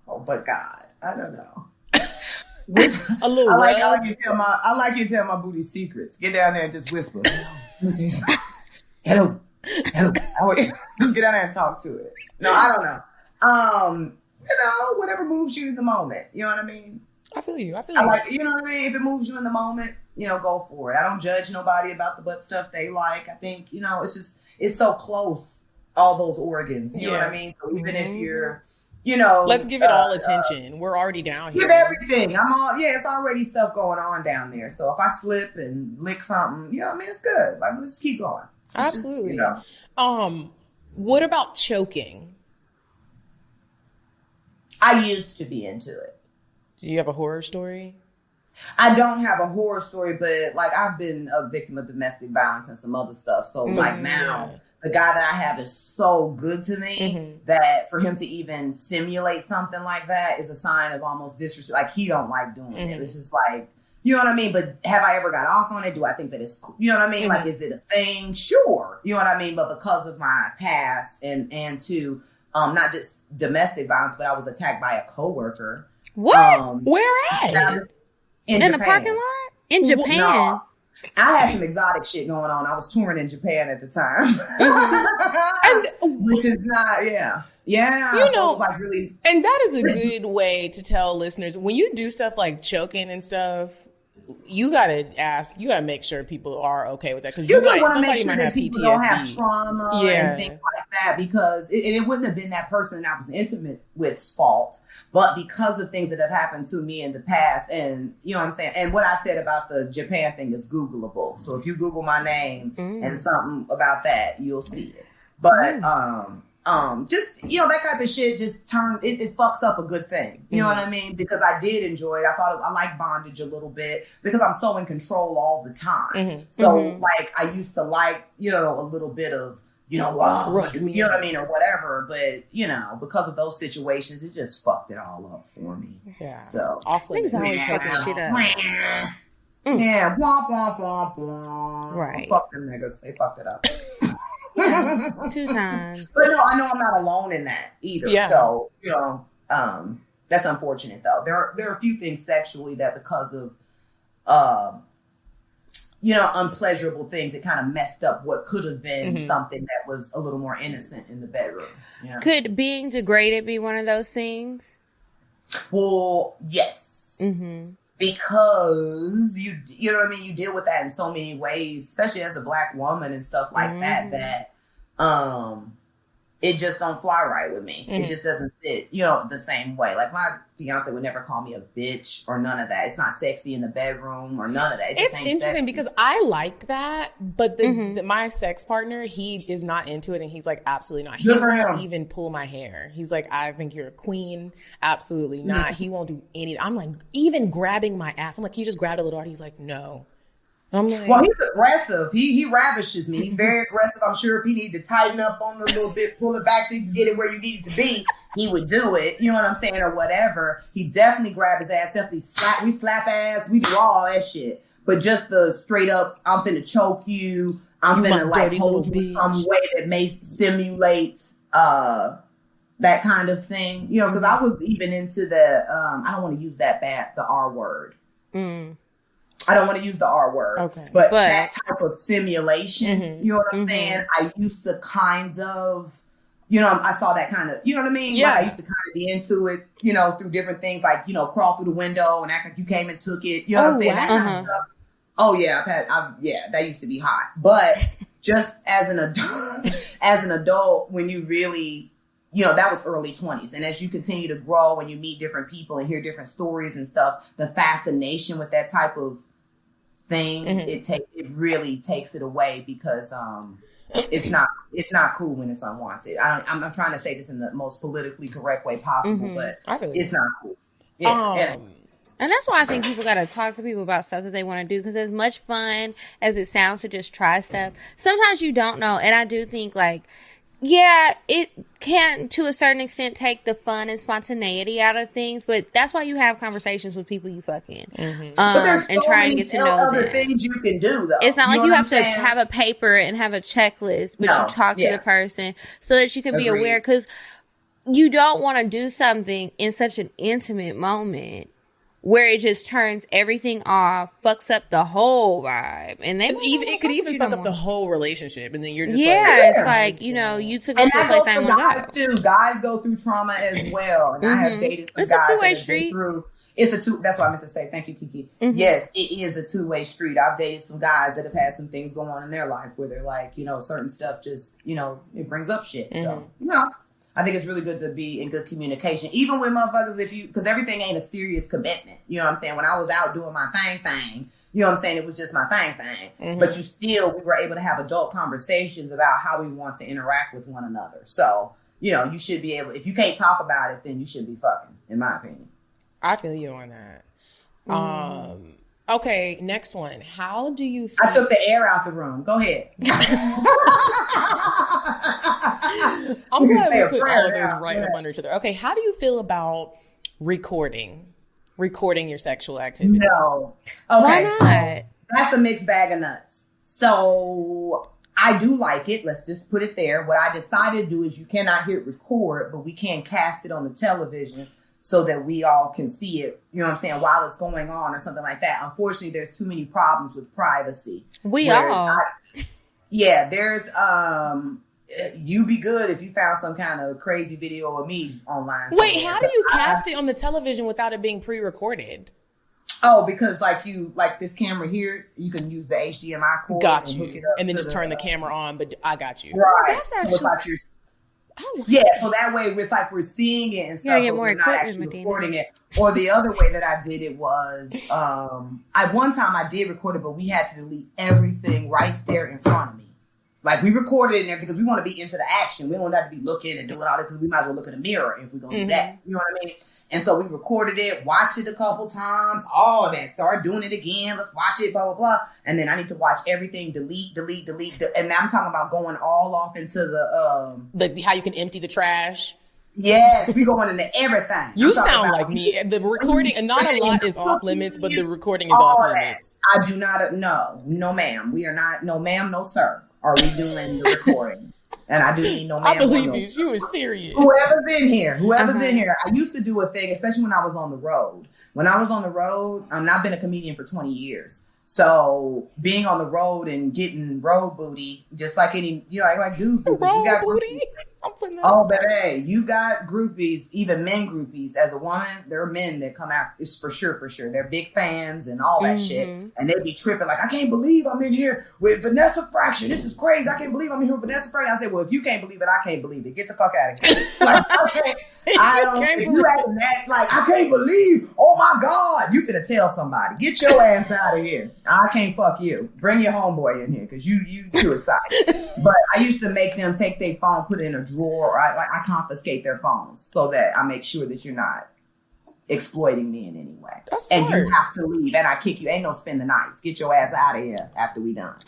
Oh, but God, I don't know. A little. I like you to tell my booty secrets. Get down there and just whisper. Hello. Just get down there and talk to it. No, I don't know. Whatever moves you in the moment. You know what I mean? I feel you. You know what I mean? If it moves you in the moment, go for it. I don't judge nobody about the butt stuff they like. I think, it's so close, all those organs. You know what I mean? So even if you're, let's give it all attention. We're already down here. Give everything. It's already stuff going on down there. So if I slip and lick something, it's good. Like, let's keep going. Absolutely. What about choking? I used to be into it. Do you have a horror story? I don't have a horror story, but like I've been a victim of domestic violence and some other stuff. So like now the guy that I have is so good to me that for him to even simulate something like that is a sign of almost disrespect. Like he don't like doing it. It's just like, You know what I mean? But have I ever got off on it? Do I think that it's cool? You know what I mean? Like, is it a thing? Sure. You know what I mean? But because of my past and to not just domestic violence, but I was attacked by a coworker. What? Where at? In the parking lot? In Japan? No, I had some exotic shit going on. I was touring in Japan at the time. Which is not, yeah. You know, so like really, and that is a good way to tell listeners when you do stuff like choking and stuff, you gotta make sure people are okay with that, because you want to somebody make sure might that have people PTSD. don't have trauma and things like that, because it wouldn't have been that person that I was intimate with's fault, but because of things that have happened to me in the past. And you know what I'm saying, and what I said about the Japan thing is Googleable, so if you Google my name and something about that, you'll see it. But just, you know, that type of shit just it fucks up a good thing. You know what I mean? Because I did enjoy it. I like bondage a little bit because I'm so in control all the time. So like I used to like, you know, a little bit of, you know, you know what I mean, or whatever. But, you know, because of those situations, it just fucked it all up for me. Yeah. So things always fucking shit up. Yeah, womp, womp, womp, womp. Right. Fuck them niggas. They fucked it up. 2 times. But no, I know I'm not alone in that either. Yeah. So, you know, that's unfortunate though. There are a few things sexually that because of, you know, unpleasurable things, it kind of messed up what could have been something that was a little more innocent in the bedroom. You know? Could being degraded be one of those things? Well, yes. Because you know what I mean? You deal with that in so many ways, especially as a Black woman and stuff like that it just don't fly right with me. It just doesn't fit, you know, the same way. Like my fiance would never call me a bitch or none of that. It's not sexy in the bedroom or none of that. It's interesting sexy. Because I like that, but my sex partner, he is not into it, and he's like, absolutely not. He won't even pull my hair. He's like, I think you're a queen. Absolutely not. He won't do any. I'm like, even grabbing my ass. I'm like, you just grabbed a little hard. He's like, no. I'm like, well, he's aggressive. He ravishes me. He's very aggressive. I'm sure if he needed to tighten up on it a little bit, pull it back so you can get it where you need it to be, he would do it. You know what I'm saying? Or whatever. He definitely grab his ass. We slap ass. We do all that shit. But just the straight up, I'm finna choke you. I'm finna like hold you some way that may simulate that kind of thing. You know, because I was even into the, I don't want to use the R word. I don't want to use the R word, but that type of simulation, you know what I'm saying? I used to kind of, you know, I saw that kind of, you know what I mean? Yeah. Like I used to kind of be into it, you know, through different things, like, you know, crawl through the window and act like you came and took it. You know what I'm saying? That kind of stuff. Oh yeah, that used to be hot. But just as an adult, when you really, you know, that was early 20s. And as you continue to grow and you meet different people and hear different stories and stuff, the fascination with that type of thing, it really takes it away because it's not cool when it's unwanted. I'm trying to say this in the most politically correct way possible, but it's not cool. Yeah. And that's why I think people got to talk to people about stuff that they want to do, because as much fun as it sounds to just try stuff, sometimes you don't know. And I do think, like, yeah, it can, to a certain extent, take the fun and spontaneity out of things, but that's why you have conversations with people you fucking and try and get to know them. Things you can do, though. It's not like you have to have a paper and have a checklist, but you talk to the person so that you can be aware, because you don't want to do something in such an intimate moment where it just turns everything off, fucks up the whole vibe, and it could even fuck up the whole relationship, and then you're just it's like, you know, you took it to a place I want to go. Too. Guys go through trauma as well, and I have dated some guys. It's a two-way street. That's what I meant to say. Thank you, Kiki. Yes, it is a two-way street. I've dated some guys that have had some things going on in their life where they're like, you know, certain stuff just, you know, it brings up shit. So, you know, I think it's really good to be in good communication, even with motherfuckers, because everything ain't a serious commitment. You know what I'm saying? When I was out doing my thing, you know what I'm saying? It was just my thing. But we were able to have adult conversations about how we want to interact with one another. So, you know, you should be able, if you can't talk about it, then you should be fucking, in my opinion. I feel you on that. Okay, next one. How do you feel? I took the air out the room. Go ahead. I'm glad we put all of those right up under each other. Okay, how do you feel about recording? recording your sexual activities? No. Okay. Why not? So that's a mixed bag of nuts. So I do like it. Let's just put it there. What I decided to do is you cannot hit record, but we can cast it on the television so that we all can see it, you know what I'm saying, while it's going on or something like that. Unfortunately, there's too many problems with privacy. There's, you'd be good if you found some kind of crazy video of me online. Wait, how do you cast it on the television without it being pre-recorded? Oh, because like this camera here, you can use the HDMI cord. Got and you. hook it up And then to just turn the camera on, but I got you. Right. That's actually... So it's like you're... so that way it's like we're seeing it and stuff, but we're not actually recording it. Or the other way that I did it was, one time I did record it, but we had to delete everything right there in front of me. Like we recorded it and everything because we want to be into the action. We don't have to be looking and doing all this because we might as well look in the mirror if we're going to do that. You know what I mean? And so we recorded it, watched it a couple times, all that. Start doing it again. Let's watch it, blah, blah, blah. And then I need to watch everything, delete. And now I'm talking about going all off into the... how you can empty the trash. Yes, we going into everything. You sound like me. The recording, and not a lot is off limits, but the recording is off limits. I do not, no ma'am. We are not, no ma'am, no sir. Are we doing the recording? And I do need no ma'am. I believe you. You were serious. Whoever's in here. I used to do a thing, especially when I was on the road. When I was on the road, I've been a comedian for 20 years. So being on the road and getting road booty, just like any, like dudes do. Road you got booty? baby, you got groupies, even men groupies. As a woman, there are men that come out. It's for sure. They're big fans and all that shit. And they be tripping like, I can't believe I'm in here with Vanessa Fraction. This is crazy. I can't believe I'm in here with Vanessa Fraction. I said, well, if you can't believe it, I can't believe it. Get the fuck out of here. Like, I can't believe, oh my God, you finna tell somebody. Get your ass out of here. I can't fuck you. Bring your homeboy in here because you too excited. But I used to make them take their phone, put it in a drawer, or I confiscate their phones so that I make sure that you're not exploiting me in any way. That's and smart. You have to leave, and I kick you. Ain't no spend the nights. Get your ass out of here after we done.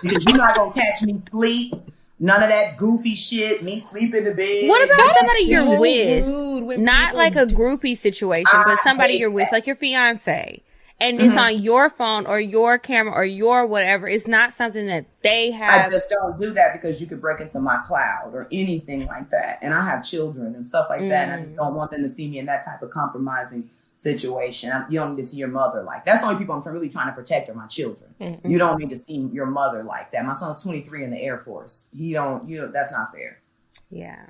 Because you're not gonna catch me sleep. None of that goofy shit. Me sleep in the bed. What about somebody you're with? Not like a groupie situation, but somebody you're with, like your fiance. And it's on your phone or your camera or your whatever. It's not something that they have. I just don't do that because you could break into my cloud or anything like that. And I have children and stuff like that. And I just don't want them to see me in that type of compromising situation. You don't need to see your mother like that. That's the only people I'm really trying to protect are my children. You don't need to see your mother like that. My son's 23 in the Air Force. That's not fair. Yeah.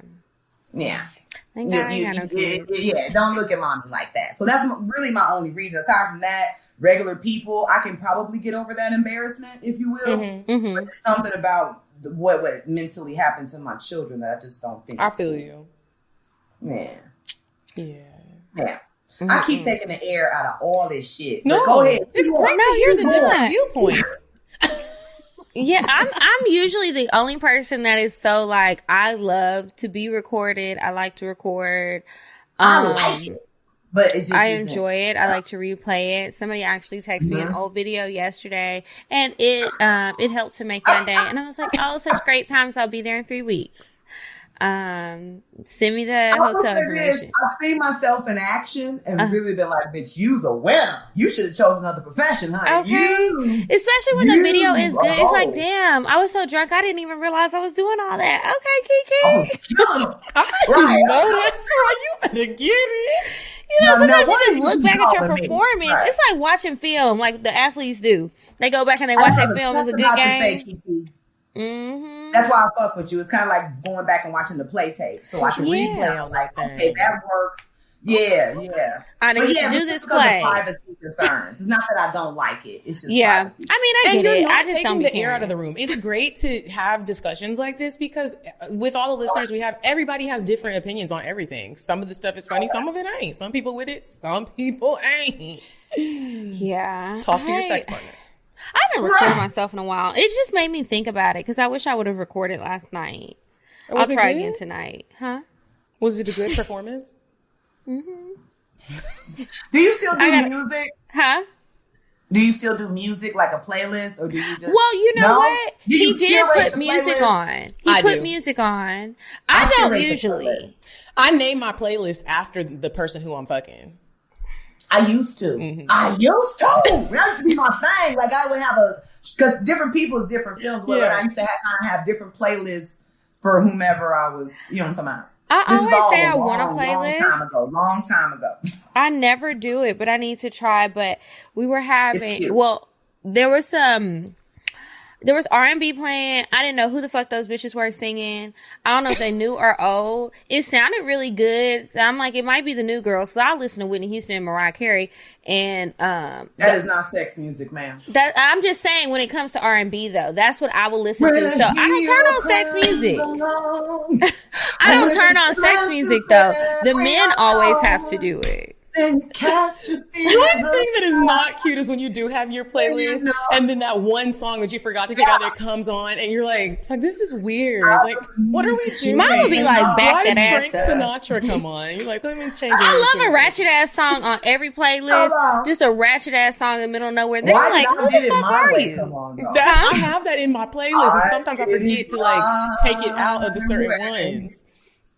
Thank God I ain't got no kids. Don't look at mommy like that. So that's really my only reason. Aside from that, regular people, I can probably get over that embarrassment, if you will. But it's something about what mentally happened to my children that I just don't think. I feel you. Yeah. Yeah. I keep taking the air out of all this shit. No, go ahead. It's great to hear the different viewpoints. Yeah, I'm usually the only person that is so like, I love to be recorded. I like to record. I like it, but it just I enjoy it. I like to replay it. Somebody actually texted me an old video yesterday, and it helped to make my day. And I was like, oh, such great times. I'll be there in 3 weeks. Send me the hotel information. I've seen myself in action and really been like, bitch, you's a winner. You should have chosen another profession, honey. Okay. Especially when the video is good. It's like, damn, I was so drunk I didn't even realize I was doing all that. Okay, Kiki. I know that's right. You better get it. Sometimes you just look back at your performance. Right. It's like watching film, like the athletes do. They go back and they watch their film. It's a good game. That's why I fuck with you. It's kind of like going back and watching the play tape, so I can replay on like, okay, that works. Yeah. I need to do this play. Privacy concerns. It's not that I don't like it. It's just I privacy. mean, I get it. I just don't the air out of the room. It's great to have discussions like this because with all the listeners we have, everybody has different opinions on everything. Some of the stuff is funny, some of it ain't. Some people with it, some people ain't. Yeah. Talk to your sex partner. I haven't recorded myself in a while. It just made me think about it because I wish I would have recorded last night. I'll try again tonight. Huh? Was it a good performance? Do you still do music? Huh? Do you still do music like a playlist, or do you just? Well, you know what? He did put music on. He put music on. I don't usually. I name my playlist after the person who I'm fucking. I used to. Mm-hmm. I used to be my thing. Like I would have because different people's different films. Where I used to have different playlists for whomever I was. You know what I'm talking about? I always say I want a playlist. Long time ago. I never do it, but I need to try. But we were having, there was R&B playing. I didn't know who the fuck those bitches were singing. I don't know if they new or old. It sounded really good. So I'm like, it might be the new girls. So I'll listen to Whitney Houston and Mariah Carey. And that is not sex music, ma'am. That I'm just saying, when it comes to R&B though, that's what I will listen to. So I don't turn on sex music. I don't turn on sex music though. The men always have to do it. One thing that is not cute is when you do have your playlist and then that one song that you forgot to take out there comes on and you're like, this is weird. Like, what are we doing? Mine would be like, back that ass up. Frank Sinatra come on. You're like, that means change. I love a ratchet ass song on every playlist. Just a ratchet ass song in the middle of nowhere. They're like, who the fuck are you? I have that in my playlist and sometimes I forget to like take it out of the certain ones.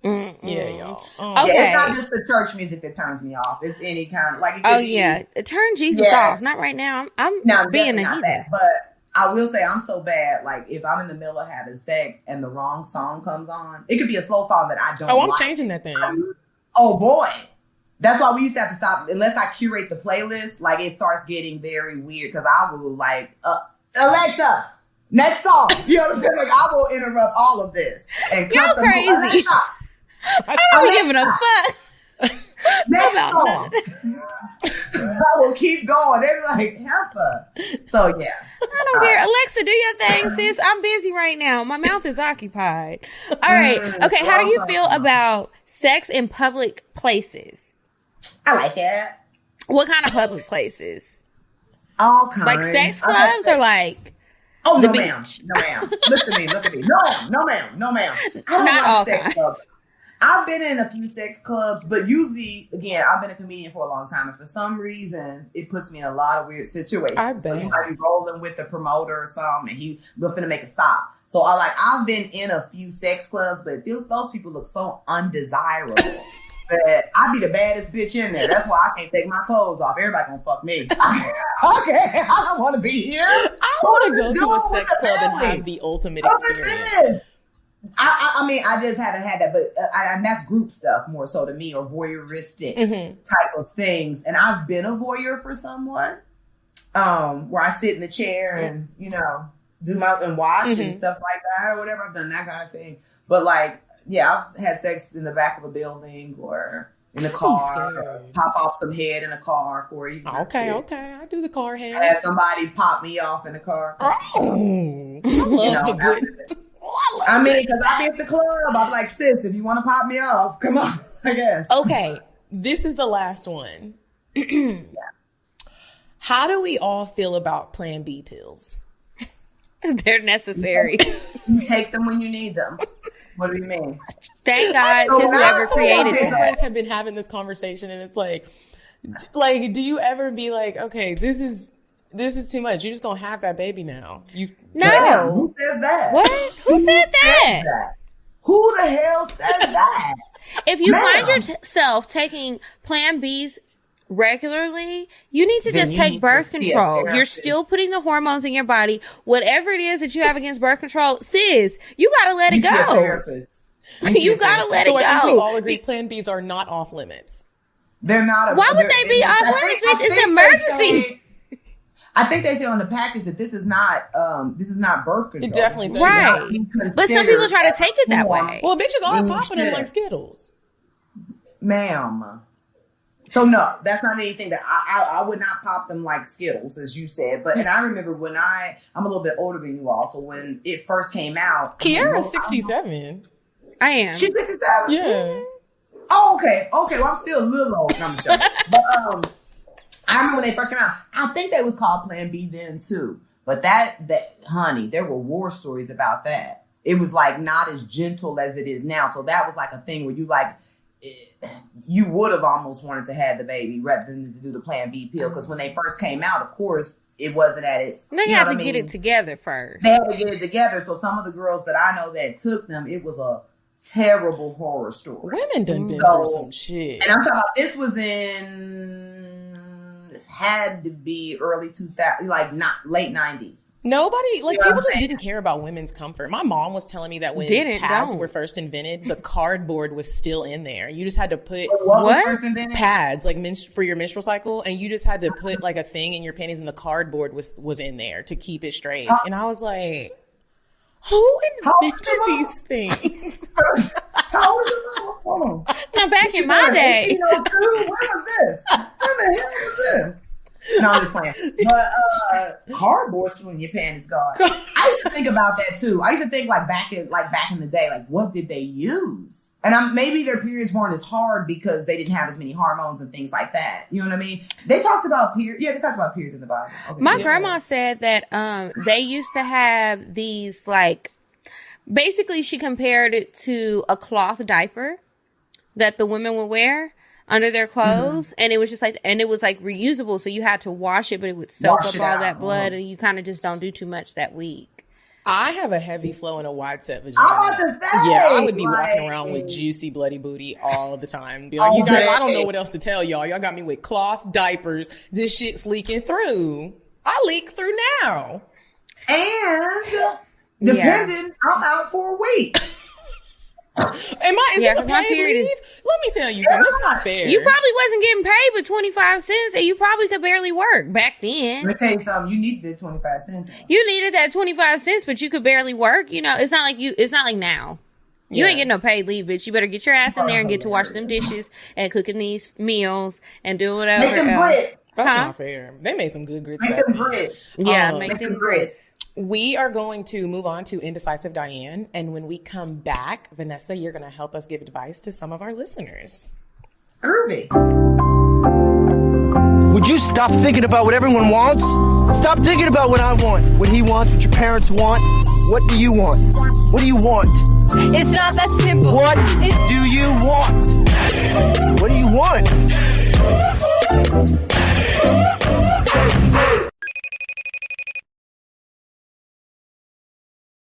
Yeah, y'all. Okay. Yeah, it's not just the church music that turns me off. It's any kind of like. Turn Jesus off. Not right now. I'm being a heathen. But I will say I'm so bad. Like if I'm in the middle of having sex and the wrong song comes on, it could be a slow song that I don't. I'm changing that thing. Oh boy, that's why we used to have to stop unless I curate the playlist. Like it starts getting very weird because I will like Alexa. Next song. You know what I'm saying? Like I will interrupt all of this and y'all crazy. I don't be giving a fuck. Next song. I will keep going. They're like, Heifer. So yeah. I don't care. Alexa, do your thing, sis. I'm busy right now. My mouth is occupied. All right. Okay. How do you feel about sex in public places? I like it. What kind of public places? All kinds. Like sex clubs or like? Oh, no, ma'am. No, ma'am. Look at me. No, ma'am. I don't like sex clubs. I've been in a few sex clubs, but usually, again, I've been a comedian for a long time, and for some reason, it puts me in a lot of weird situations. I bet. So you might be rolling with the promoter or something, and we're finna make a stop. So I've been in a few sex clubs, but those people look so undesirable that I'd be the baddest bitch in there. That's why I can't take my clothes off. Everybody gonna fuck me. Okay, I don't want to be here. I want to go to a sex club and have the ultimate experience. I mean, I just haven't had that, but and that's group stuff more so to me, or voyeuristic type of things. And I've been a voyeur for someone, where I sit in the chair and do and watch and stuff like that or whatever. I've done that kind of thing. But like, yeah, I've had sex in the back of a building or in a car, or pop off some head in a car for you. Okay, I do the car head. I had somebody pop me off in the car. Oh, I love the good. I mean, because I be at the club, I'm like, sis, if you want to pop me off, come on, I guess. Okay, this is the last one. How do we all feel about Plan B pills? They're necessary. You take them when you need them. What do you mean? Thank God to whoever created that. Friends have been having this conversation, and it's like, do you ever be like, okay, this is too much. You're just gonna have that baby now. No. Who says that? What? Who said that? Who the hell says that? If you find yourself taking Plan Bs regularly, you need to just take birth control. You're still putting the hormones in your body. Whatever it is that you have against birth control, sis, you gotta let it go. You gotta let it go. I think we all agree Plan Bs are not off limits. They're not. Why would they be off limits, bitch? It's an emergency. I think they say on the package that this is not birth control. It definitely says right. But some people try to take it that way. Well, bitches are popping them like Skittles. Ma'am. So no, that's not anything that I would not pop them like Skittles, as you said. But and I remember when I'm a little bit older than you all, so when it first came out. Kiara's 67. I am. She's 67? Yeah. Oh, okay. Well, I'm still a little old. I'm sure. But I remember when they first came out, I think they was called Plan B then too. But that honey, there were war stories about that. It was like not as gentle as it is now. So that was like a thing where you would have almost wanted to have the baby rather than to do the Plan B pill. Because when they first came out, of course, it wasn't at its. They have to get it together first. They had to get it together. So some of the girls that I know that took them, it was a terrible horror story. Women done been through some shit. And I'm talking about this was in had to be early 2000, like not late 90s. Nobody, like, people just didn't care about women's comfort. My mom was telling me that when pads were first invented, the cardboard was still in there. You just had to put pads, like for your menstrual cycle, and you just had to put like a thing in your panties, and the cardboard was in there to keep it straight. And I was like, who invented these things? How old is your mom? Now, back in my day. Where was this? Where the hell was this? No, I'm just playing. But cardboard still in your panties, God. I used to think about that too. I used to think like back in the day, like what did they use? And maybe their periods weren't as hard because they didn't have as many hormones and things like that. You know what I mean? They talked about periods. Yeah, they talked about periods in the Bible. Okay. My grandma said that they used to have these like, basically she compared it to a cloth diaper that the women would wear under their clothes, and it was just like, and it was like reusable, so you had to wash it, but it would soak up all that blood, and you kind of just don't do too much that week. I have a heavy flow and a wide set vagina. I'm about to say, I would be walking around with juicy, bloody booty all the time. Be like, you guys, I don't know what else to tell y'all. Y'all got me with cloth diapers. This shit's leaking through. I leak through now. And depending, I'm out for a week. Is this a paid leave? Let me tell you something. It's not fair. You probably wasn't getting paid but 25 cents, and you probably could barely work back then. Let me tell you something. You needed that 25 cents. You needed that 25 cents, but you could barely work. You know, it's not like now. You ain't getting no paid leave, bitch. You better get your ass in there and get to wash them dishes and cooking these meals and doing whatever else. Make them grits. That's not fair. They made some good grits. Make them grits. Yeah, make them grits. We are going to move on to Indecisive Diane. And when we come back, Vanessa, you're going to help us give advice to some of our listeners. Groovy. Would you stop thinking about what everyone wants? Stop thinking about what I want, what he wants, what your parents want. What do you want? What do you want? It's not that simple. What do you want? What do you want?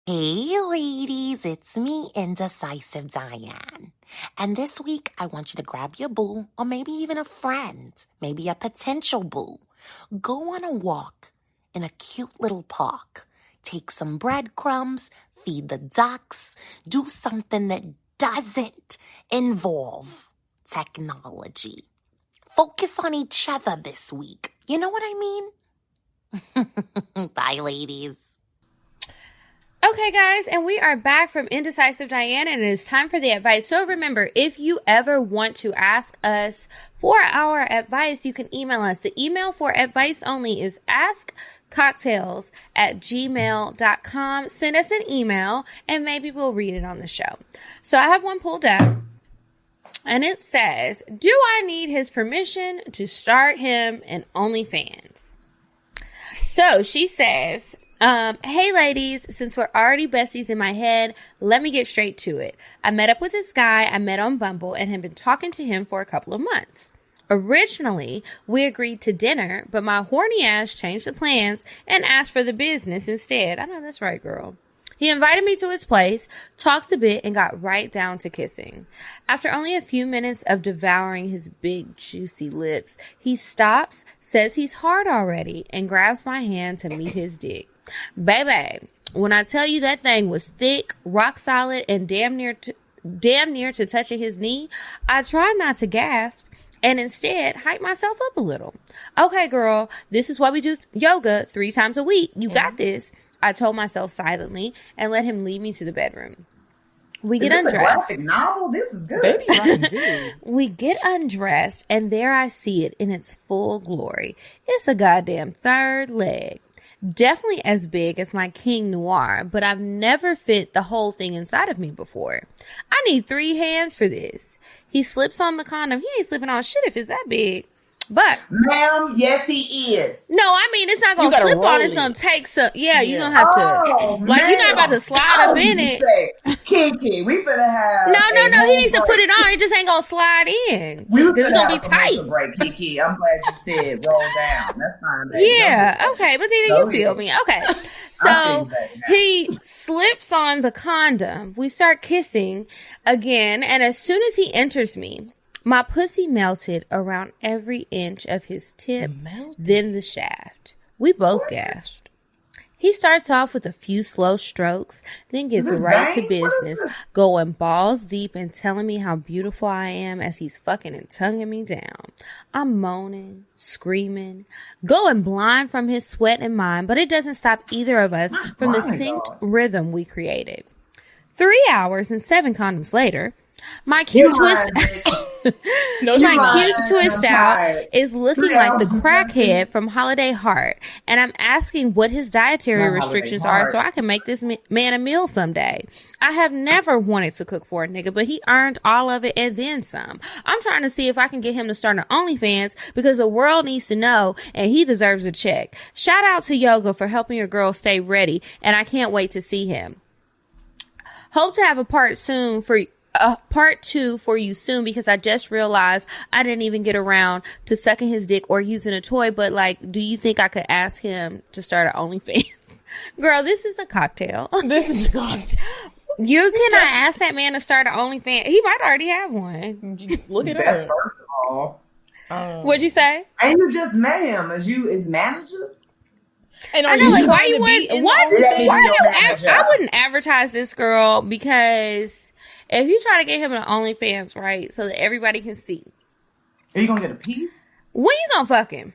Hey ladies, it's me, Indecisive Diane. And this week, I want you to grab your boo, or maybe even a friend, maybe a potential boo. Go on a walk in a cute little park. Take some breadcrumbs, feed the ducks, do something that doesn't involve technology. Focus on each other this week. You know what I mean? Bye, ladies. Okay, guys, and we are back from Indecisive Diane, and it is time for the advice. So remember, if you ever want to ask us for our advice, you can email us. The email for advice only is askcocktails@gmail.com. Send us an email, and maybe we'll read it on the show. So I have one pulled up, and it says, do I need his permission to start him in OnlyFans? So she says, hey ladies, since we're already besties in my head, let me get straight to it. I met up with this guy I met on Bumble and had been talking to him for a couple of months. Originally, we agreed to dinner, but my horny ass changed the plans and asked for the business instead. I know that's right, girl. He invited me to his place, talked a bit, and got right down to kissing. After only a few minutes of devouring his big, juicy lips, he stops, says he's hard already, and grabs my hand to meet his dick. Baby, when I tell you that thing was thick, rock solid, and damn near to touching his knee, I tried not to gasp and instead hype myself up a little. Okay, girl, this is why we do yoga 3 times a week. You got this, I told myself silently, and let him lead me to the bedroom. We get undressed. A graphic novel? This is good. We get undressed, and there I see it in its full glory. It's a goddamn third leg. Definitely as big as my King Noir, but I've never fit the whole thing inside of me before. I need 3 hands for this. He slips on the condom. He ain't slipping on shit if it's that big. But, ma'am, yes, he is. No, I mean, it's not going to slip on. It's going to take some. Yeah, you're going to have to. Like, you're not about to slide up in it. Kiki, we finna have. No. He needs to put it on. It just ain't going to slide in. It's going to be tight. Break, Kiki. I'm glad you said roll down. That's fine, baby. Yeah, okay. But then you feel me. Okay. So he slips on the condom. We start kissing again. And as soon as he enters me, My pussy melted around every inch of his tip, then the shaft. We both gasped. He starts off with a few slow strokes, then gets right to business, going balls deep and telling me how beautiful I am as he's fucking and tonguing me down. I'm moaning, screaming, going blind from his sweat and mine, but it doesn't stop either of us from the synced rhythm we created. 3 hours and 7 condoms later, my cute twist out is looking like the crackhead from Holiday Heart, and I'm asking what his dietary restrictions are so I can make this man a meal someday. I have never wanted to cook for a nigga, but he earned all of it and then some. I'm trying to see if I can get him to start an OnlyFans because the world needs to know and he deserves a check. Shout out to Yoga for helping your girl stay ready, and I can't wait to see him. Hope to have a part 2 for you soon, because I just realized I didn't even get around to sucking his dick or using a toy. But do you think I could ask him to start an OnlyFans? Girl, this is a cocktail. This is a cocktail. Can I ask that man to start an OnlyFans? He might already have one. Look at That's her. first of all. What'd you say? And you just met him as his manager? And I know, why you wouldn't? I wouldn't advertise this girl, because if you try to get him an OnlyFans, right, so that everybody can see, are you gonna get a piece? When you gonna fuck him?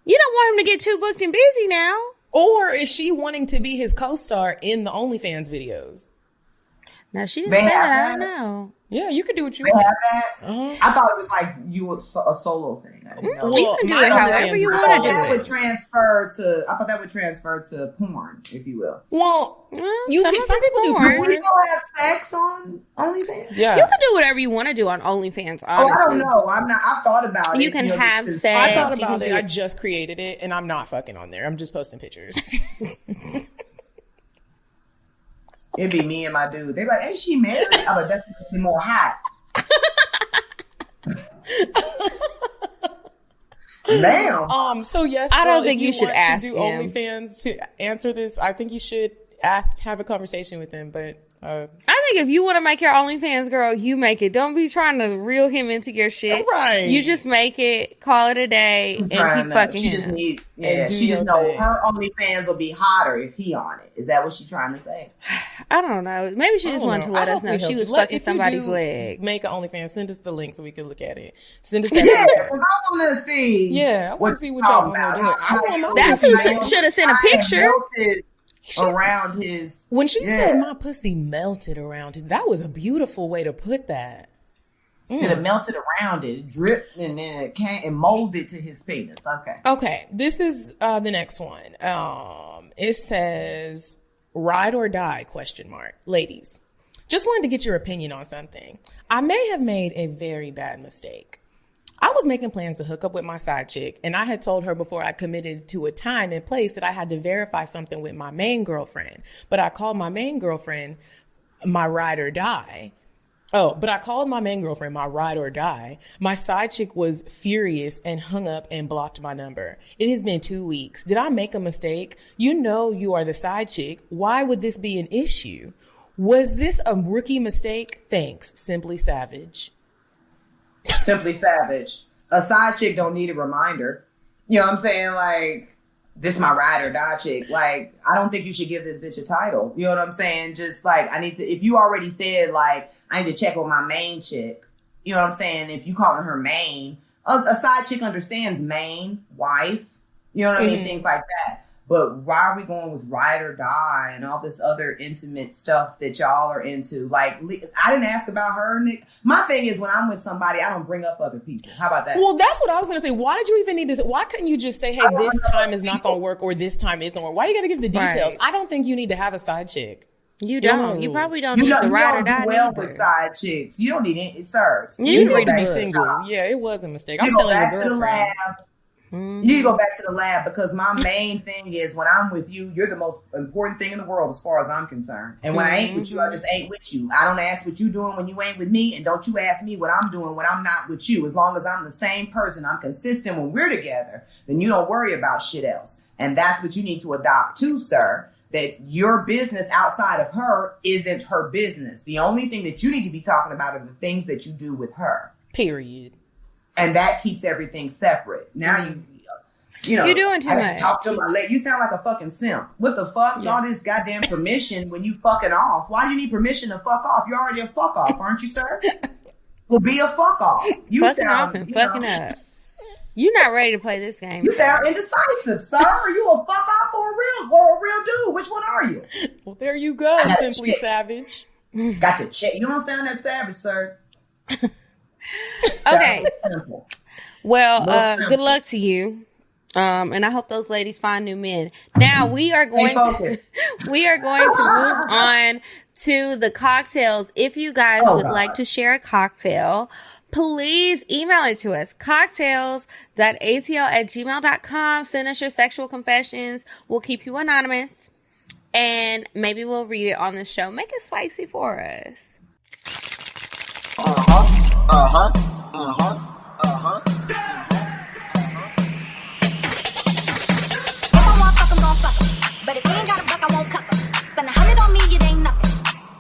You don't want him to get too booked and busy now. Or is she wanting to be his co-star in the OnlyFans videos? Now, she didn't say that. I don't know. Yeah, you could do what you want. want. That? I thought it was like a solo thing. I didn't know. Well, you can do it however you want to do it. I thought that would transfer to porn, if you will. Well, some people do porn. You don't have sex on OnlyFans? Yeah. You can do whatever you want to do on OnlyFans, honestly. I don't know. I've thought about it. You can have sex. I thought about it. I just created it, and I'm not fucking on there. I'm just posting pictures. It'd be me and my dude. They're like, ain't she married? I'm like, that's more hot. Damn. So yes, I don't think you should ask to do him. OnlyFans to answer this. I think you should have a conversation with him. But I think if you want to make your OnlyFans, girl, you make it. Don't be trying to reel him into your shit. Right. You just make it, call it a day, and keep fucking him. She just know her OnlyFans will be hotter if he on it. Is that what she's trying to say? I don't know. Maybe she just wanted to let us know she was fucking somebody's leg. Make an OnlyFans. Send us the link so we can look at it. Send us that. Yeah, because I want to see. Yeah, I want to see what y'all want to do. That's who should have sent a picture. Around his, when she said my pussy melted around his, that was a beautiful way to put that. It melted around it, dripped, and then it came and molded to his penis. Okay. This is the next one. It says ride or die ? Ladies, just wanted to get your opinion on something. I may have made a very bad mistake. I was making plans to hook up with my side chick, and I had told her before I committed to a time and place that I had to verify something with my main girlfriend. But I called my main girlfriend my ride or die. My side chick was furious and hung up and blocked my number. It has been 2 weeks. Did I make a mistake? You know you are the side chick. Why would this be an issue? Was this a rookie mistake? Thanks. Simply Savage. Simply Savage. A side chick don't need a reminder. You know what I'm saying? Like, this my ride or die chick. Like, I don't think you should give this bitch a title. You know what I'm saying? Just like, if you already said like, I need to check with my main chick. You know what I'm saying? If you calling her main, a side chick understands main, wife. You know what I mean? Things like that. But why are we going with ride or die and all this other intimate stuff that y'all are into? Like, I didn't ask about her. My thing is, when I'm with somebody, I don't bring up other people. How about that? Well, that's what I was going to say. Why did you even need this? Why couldn't you just say, hey, this time is not going to work or this time is going to work? Why you got to give the details? Right. I don't think you need to have a side chick. You don't. You probably don't need to ride or die. You well with side chicks. You don't need it, sir. You need to be single. Yeah, it was a mistake. I'm telling your girlfriend. You go back to the lab, because my main thing is, when I'm with you, you're the most important thing in the world as far as I'm concerned. And when I ain't with you, I just ain't with you. I don't ask what you doing when you ain't with me, and don't you ask me what I'm doing when I'm not with you. As long as I'm the same person, I'm consistent when we're together, then you don't worry about shit else. And that's what you need to adopt too, sir. That your business outside of her isn't her business. The only thing that you need to be talking about are the things that you do with her. Period. And that keeps everything separate. Now you know, you're doing too much. Talk to my lady. You sound like a fucking simp. What the fuck? All this goddamn permission when you fucking off. Why do you need permission to fuck off? You're already a fuck off, aren't you, sir? Well, be a fuck off. You fucking sound off and fucking up. You're not ready to play this game. You sound indecisive, sir. Are you a fuck off or a real dude? Which one are you? Well, there you go, Simply Savage. Got to check. You don't sound that savage, sir. Okay. Well, good luck to you. And I hope those ladies find new men. Now we are going to move on to the cocktails. If you guys would like to share a cocktail, please email it to us. cocktails.atl@gmail.com. Send us your sexual confessions. We'll keep you anonymous. And maybe we'll read it on the show. Make it spicy for us. But if you ain't got a buck, I won't cover. Spend 100 on me, it ain't nothing.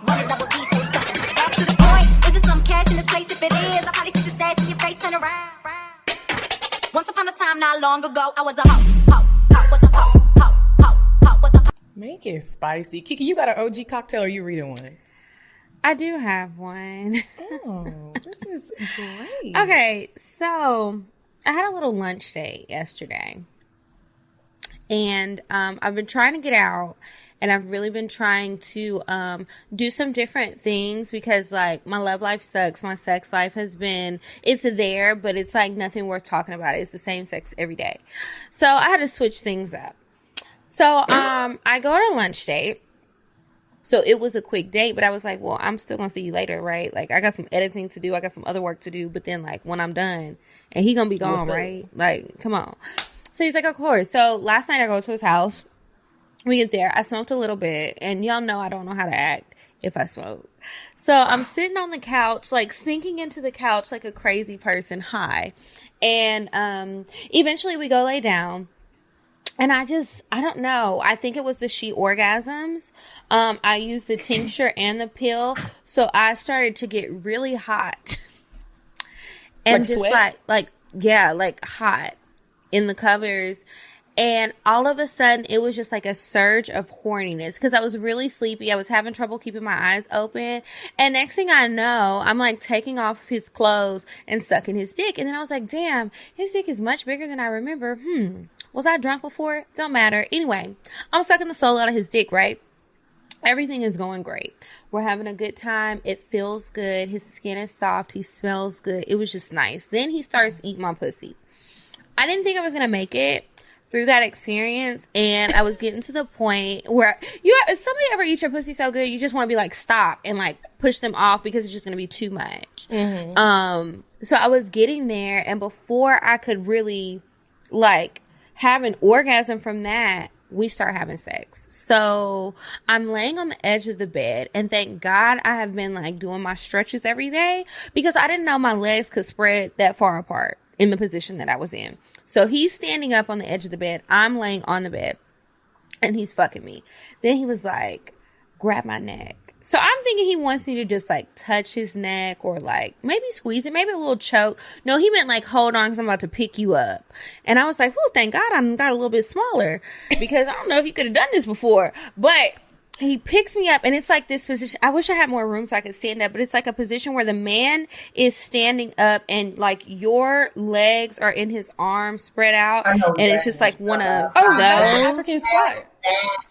Run a double D, so stuck. Back to the point. Is it some cash in this place? If it is, I'll probably stick the stats in your face, turn around. Once upon a time, not long ago, I was a hoe. Make it spicy. Kiki, you got an OG cocktail or you reading one? I do have one. Oh, this is great. Okay, so I had a little lunch date yesterday. And I've been trying to get out, and I've really been trying to do some different things because, like, my love life sucks. My sex life has been, it's there, but it's, like, nothing worth talking about. It's the same sex every day. So I had to switch things up. So I go to a lunch date. So it was a quick date, but I was like, well, I'm still going to see you later, right? Like, I got some editing to do. I got some other work to do. But then, like, when I'm done, and he going to be gone, right? Like, come on. So he's like, of course. So last night I go to his house. We get there. I smoked a little bit. And y'all know I don't know how to act if I smoke. So I'm sitting on the couch, like sinking into the couch like a crazy person high. And eventually we go lay down. And I don't know. I think it was the she orgasms. I used the tincture and the pill. So I started to get really hot. And like just sweat? like hot in the covers. And all of a sudden it was just like a surge of horniness because I was really sleepy. I was having trouble keeping my eyes open. And next thing I know, I'm like taking off his clothes and sucking his dick. And then I was like, damn, his dick is much bigger than I remember. Was I drunk before? Don't matter. Anyway, I'm sucking the soul out of his dick, right? Everything is going great. We're having a good time. It feels good. His skin is soft. He smells good. It was just nice. Then he starts eating my pussy. I didn't think I was going to make it through that experience. And I was getting to the point where somebody ever eat your pussy so good, you just want to be like, stop and like push them off because it's just going to be too much. Mm-hmm. So I was getting there, and before I could really like have an orgasm from that, we start having sex. So I'm laying on the edge of the bed, and thank God I have been like doing my stretches every day because I didn't know my legs could spread that far apart in the position that I was in. So he's standing up on the edge of the bed. I'm laying on the bed, and he's fucking me. Then he was like, grab my neck. So I'm thinking he wants me to just like touch his neck or like maybe squeeze it, maybe a little choke. No, he meant like, hold on, because I'm about to pick you up. And I was like, oh, thank God I got a little bit smaller because I don't know if you could have done this before. But he picks me up, and it's like this position. I wish I had more room so I could stand up, but it's like a position where the man is standing up and like your legs are in his arms spread out. And it's just like one of those. That's the African squat.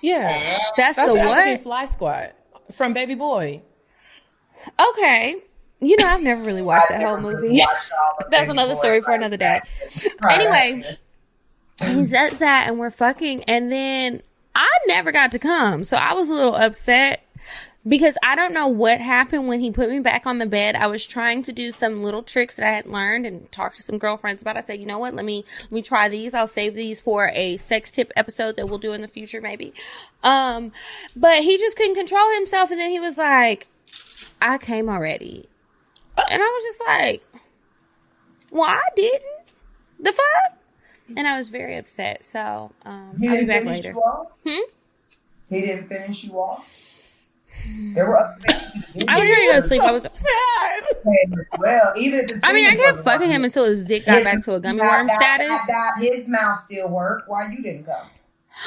Yeah. That's the what? African fly squat from Baby Boy. Okay. You know, I've never really watched that whole movie. That's another story for another day. Anyway, he says that, and we're fucking, and then I never got to come. So I was a little upset because I don't know what happened when he put me back on the bed. I was trying to do some little tricks that I had learned and talked to some girlfriends about. I said, you know what? Let me try these. I'll save these for a sex tip episode that we'll do in the future, maybe. But he just couldn't control himself. And then he was like, I came already. And I was just like, well, I didn't. The fuck? And I was very upset. So, I'll be back later. He didn't finish you off? There were other things. I was ready to go to sleep. I was sad. Well, even if I mean, I kept fucking him until his dick got back to a gummy worm status. His mouth still worked. Why you didn't come?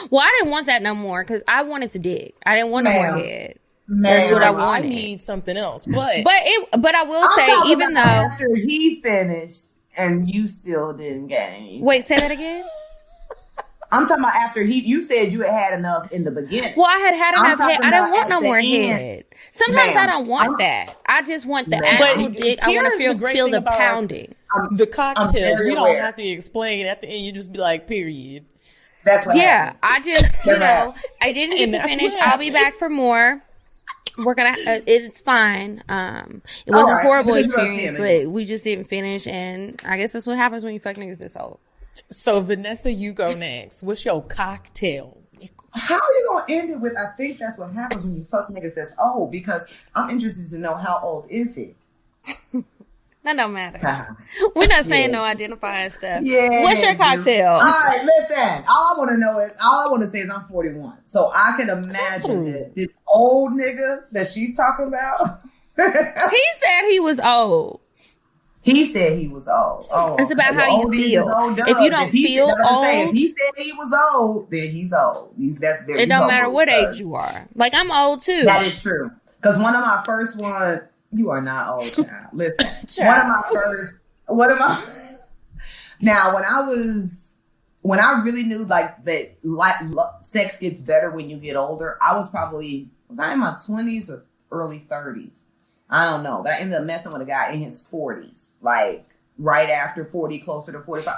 Well, I didn't want that no more because I wanted the dick. I didn't want no more head. That's what I wanted. I need something else. But I will say, even though after he finished and you still didn't get any. Wait, say that again. I'm talking about after you said you had enough in the beginning. Well, I had enough head. I didn't want no more head. Sometimes I don't want that. I just want the actual dick. I want to feel the pounding. The cocktails, we don't have to explain. At the end, you just be like, period. That's what happened. I just, I didn't get to finish. I'll be back for more. We're gonna. It's fine. It wasn't a horrible experience, but we just didn't finish, and I guess that's what happens when you fuck niggas this old. So Vanessa, you go next. What's your cocktail? How are you gonna end it with? I think that's what happens when you fuck niggas that's old. Because I'm interested to know how old is he. That don't matter. We're not saying no identifying stuff. Yeah. What's your cocktail? All right, listen. All I want to say is I'm 41. So I can imagine that this old nigga that she's talking about. He said he was old. He said he was old. Oh, it's about how you feel. If you don't feel old, if he said he was old, then he's old. It don't matter what age you are. Like, I'm old too. That is true. Because one of my first ones. You are not old, child. Listen, one of my now when I really knew like that sex gets better when you get older, was I in my 20s or early 30s? I don't know. But I ended up messing with a guy in his 40s, like right after 40, closer to 45.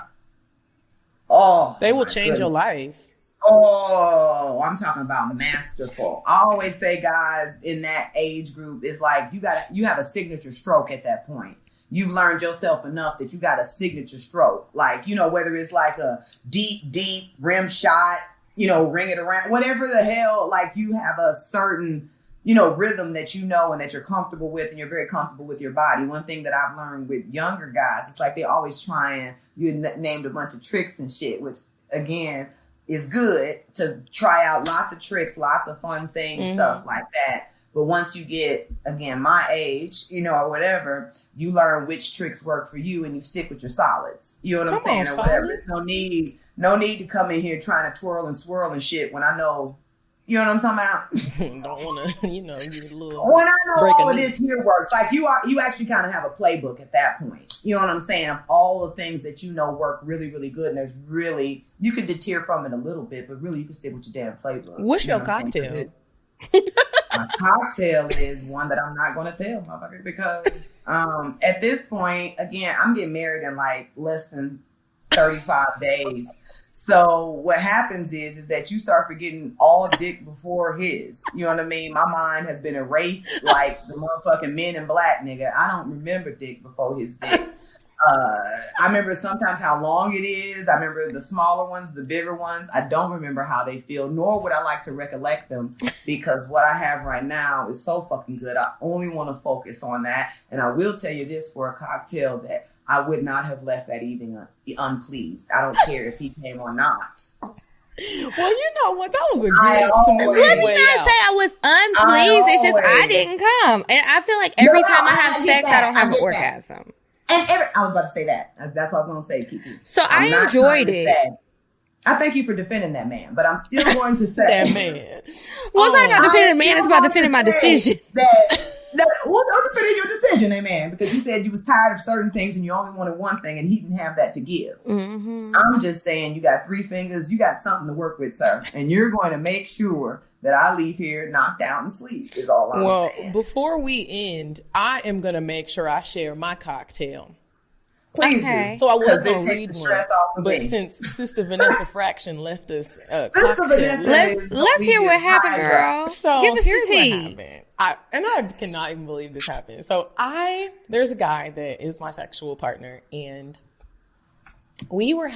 Oh, they will change your life. Oh, I'm talking about masterful. I always say, guys, in that age group, it's like you have a signature stroke at that point. You've learned yourself enough that you got a signature stroke. Like, whether it's like a deep rim shot, ring it around, whatever the hell, like you have a certain, rhythm that and that you're comfortable with, and you're very comfortable with your body. One thing that I've learned with younger guys, it's like they always trying, you named a bunch of tricks and shit, which again, is good to try out lots of tricks, lots of fun things, stuff like that. But once you get, again, my age, or whatever, you learn which tricks work for you and you stick with your solids. You know what I'm saying? Or whatever. It's no need to come in here trying to twirl and swirl and shit when I know, you know what I'm talking about? Don't want to, give it a little. When I know all of this here works, like you actually kind of have a playbook at that point. You know what I'm saying? Of all the things that work really, really good, and there's really, you can deter from it a little bit, but really you can stick with your damn playbook. What's your cocktail? My cocktail is one that I'm not going to tell, motherfucker, because at this point, again, I'm getting married in like less than 35 days. So what happens is that you start forgetting all dick before his. You know what I mean? My mind has been erased like the motherfucking Men in Black, nigga. I don't remember dick before his dick. I remember sometimes how long it is. I remember the smaller ones, the bigger ones. I don't remember how they feel, nor would I like to recollect them, because what I have right now is so fucking good. I only want to focus on that. And I will tell you this, for a cocktail, that I would not have left that evening unpleased. I don't care if he came or not. Well, you know what? That was a good smooth Let me way not out. say I was unpleased. It's just I didn't come. And I feel like every time I have sex, I don't have an orgasm. And I was about to say that. That's what I was going to say, Kiki. So I enjoyed it. I thank you for defending that man, but I'm still going to say that man. Well, it's not about defending the man. It's about defending my decision. Well, I'm defending your decision, man, because you said you was tired of certain things and you only wanted one thing, and he didn't have that to give. Mm-hmm. I'm just saying, you got 3 fingers, you got something to work with, sir, and you're going to make sure that I leave here knocked out and sleep. Is all I'm saying. Well, before we end, I am going to make sure I share my cocktail. Please do. So I was going to read one, but since Sister Vanessa Fraction left us a cocktail, let's hear what happened, girl. So give us here's the tea. What happened. I cannot even believe this happened. So there's a guy that is my sexual partner, and we were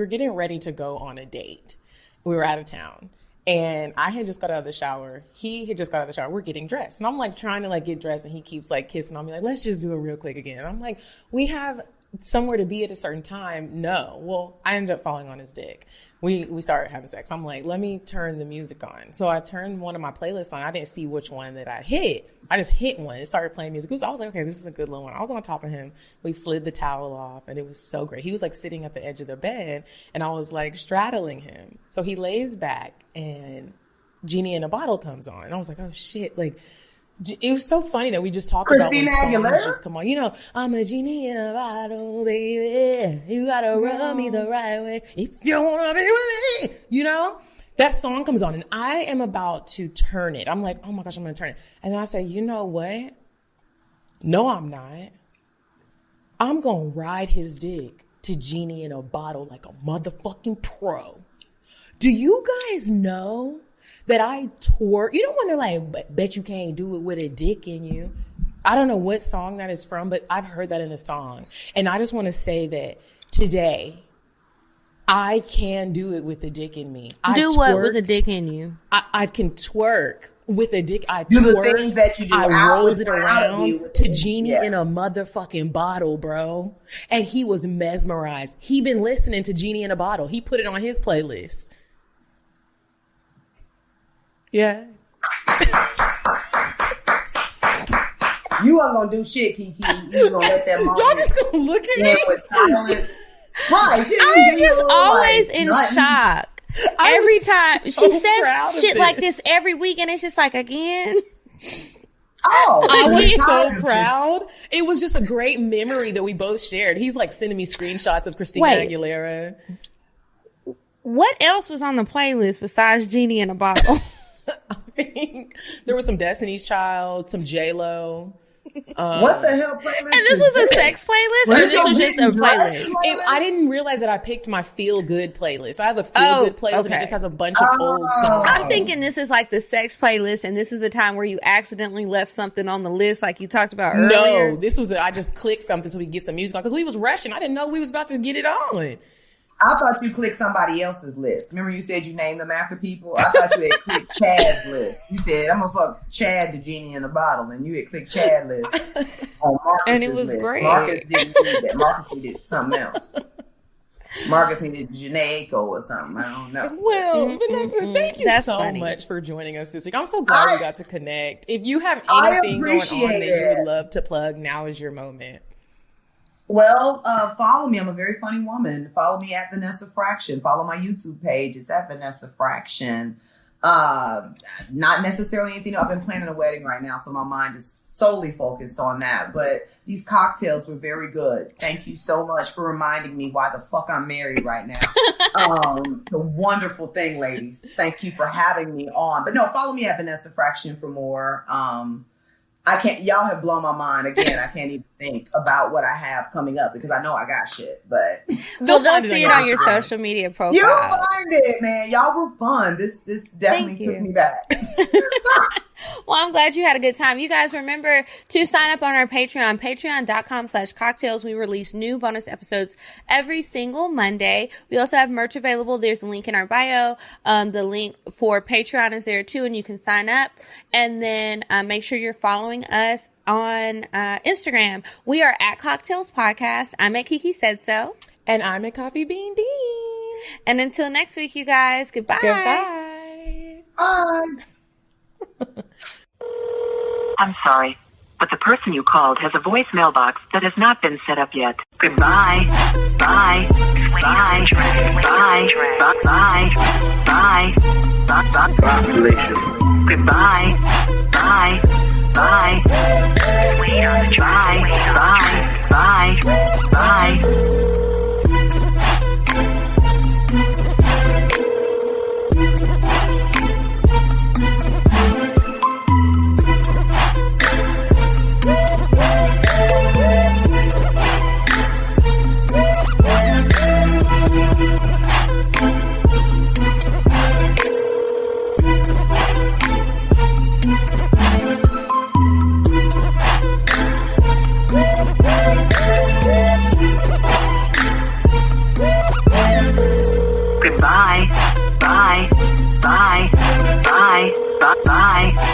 getting ready to go on a date. We were out of town. And I had just got out of the shower. He had just got out of the shower. We're getting dressed. And I'm like trying to like get dressed, and he keeps like kissing on me like, let's just do it real quick again. And I'm like, we have somewhere to be at a certain time. No. Well, I ended up falling on his dick. We started having sex. I'm like, let me turn the music on. So I turned one of my playlists on. I didn't see which one that I hit. I just hit one. It started playing music. I was like, okay, this is a good little one. I was on top of him. We slid the towel off, and it was so great. He was like sitting at the edge of the bed, and I was like straddling him. So he lays back, and Genie in a Bottle comes on. And I was like, oh shit. Like, it was so funny that we just talked about when songs just come on. You know, I'm a genie in a bottle, baby. You gotta rub me the right way if you wanna be with me. You know, that song comes on, and I am about to turn it. I'm like, oh my gosh, I'm gonna turn it. And then I say, you know what? No, I'm not. I'm gonna ride his dick to Genie in a Bottle like a motherfucking pro. Do you guys know that I twerk? You know when they're like, bet you can't do it with a dick in you. I don't know what song that is from, but I've heard that in a song. And I just want to say that today, I can do it with a dick in me. Do what with a dick in you? I can twerk with a dick. I do twerk. The things that you do. I rolled it around to Genie in a motherfucking bottle, bro. And he was mesmerized. He been listening to Genie in a Bottle. He put it on his playlist. Yeah. You ain't gonna do shit, Kiki. You gonna let that mom. Y'all just gonna look at me with silence. Right. I'm just always in shock. Every time she says shit like this every week, and it's just like, again. Oh, I was so proud. It was just a great memory that we both shared. He's like sending me screenshots of Christina Aguilera. What else was on the playlist besides Genie in a Bottle? I think there was some Destiny's Child, some J-Lo. What the hell playlist? And this was a sex playlist, or this was just a playlist? I didn't realize that I picked my feel-good playlist. I have a feel-good playlist, and it just has a bunch of old songs. I'm thinking this is like the sex playlist, and this is a time where you accidentally left something on the list, like you talked about earlier. No, this was I just clicked something so we could get some music on, because we was rushing. I didn't know we was about to get it on. I thought you clicked somebody else's list. Remember you said you named them after people? I thought you had clicked Chad's list. You said, I'm going to fuck Chad the Genie in a Bottle. And you had clicked Chad list on Marcus's And it was list. great. Marcus didn't do that. Marcus needed something else. Marcus needed Janae or something. I don't know. Well, Vanessa, thank you so much for joining us this week. I'm so glad we got to connect. If you have anything going on that you would love to plug, now is your moment. Well, follow me. I'm a very funny woman. Follow me at Vanessa Fraction. Follow my YouTube page. It's at Vanessa Fraction. Not necessarily anything. I've been planning a wedding right now, so my mind is solely focused on that. But these cocktails were very good. Thank you so much for reminding me why the fuck I'm married right now. The wonderful thing, ladies. Thank you for having me on. But no, follow me at Vanessa Fraction for more. Y'all have blown my mind again. I can't even think about what I have coming up because I know I got shit, but they'll see it on your social media profile. You'll find it, man. Y'all were fun. This definitely took me back. Well, I'm glad you had a good time. You guys remember to sign up on our Patreon, patreon.com/cocktails. We release new bonus episodes every single Monday. We also have merch available. There's a link in our bio. The link for Patreon is there too, and you can sign up. And then make sure you're following us on Instagram. We are at Cocktails Podcast. I'm at Kiki Said So. And I'm at Coffee Bean Dean. And until next week, you guys, goodbye. Goodbye. Bye. I'm sorry, but the person you called has a voicemail box that has not been set up yet. Goodbye. Bye. Bye. Bye. Bye. Bye. Bye. Population. Goodbye. Bye. Bye. Bye. Bye. Bye. Bye. Bye. Bye. Bye. Bye. Bye. Bye.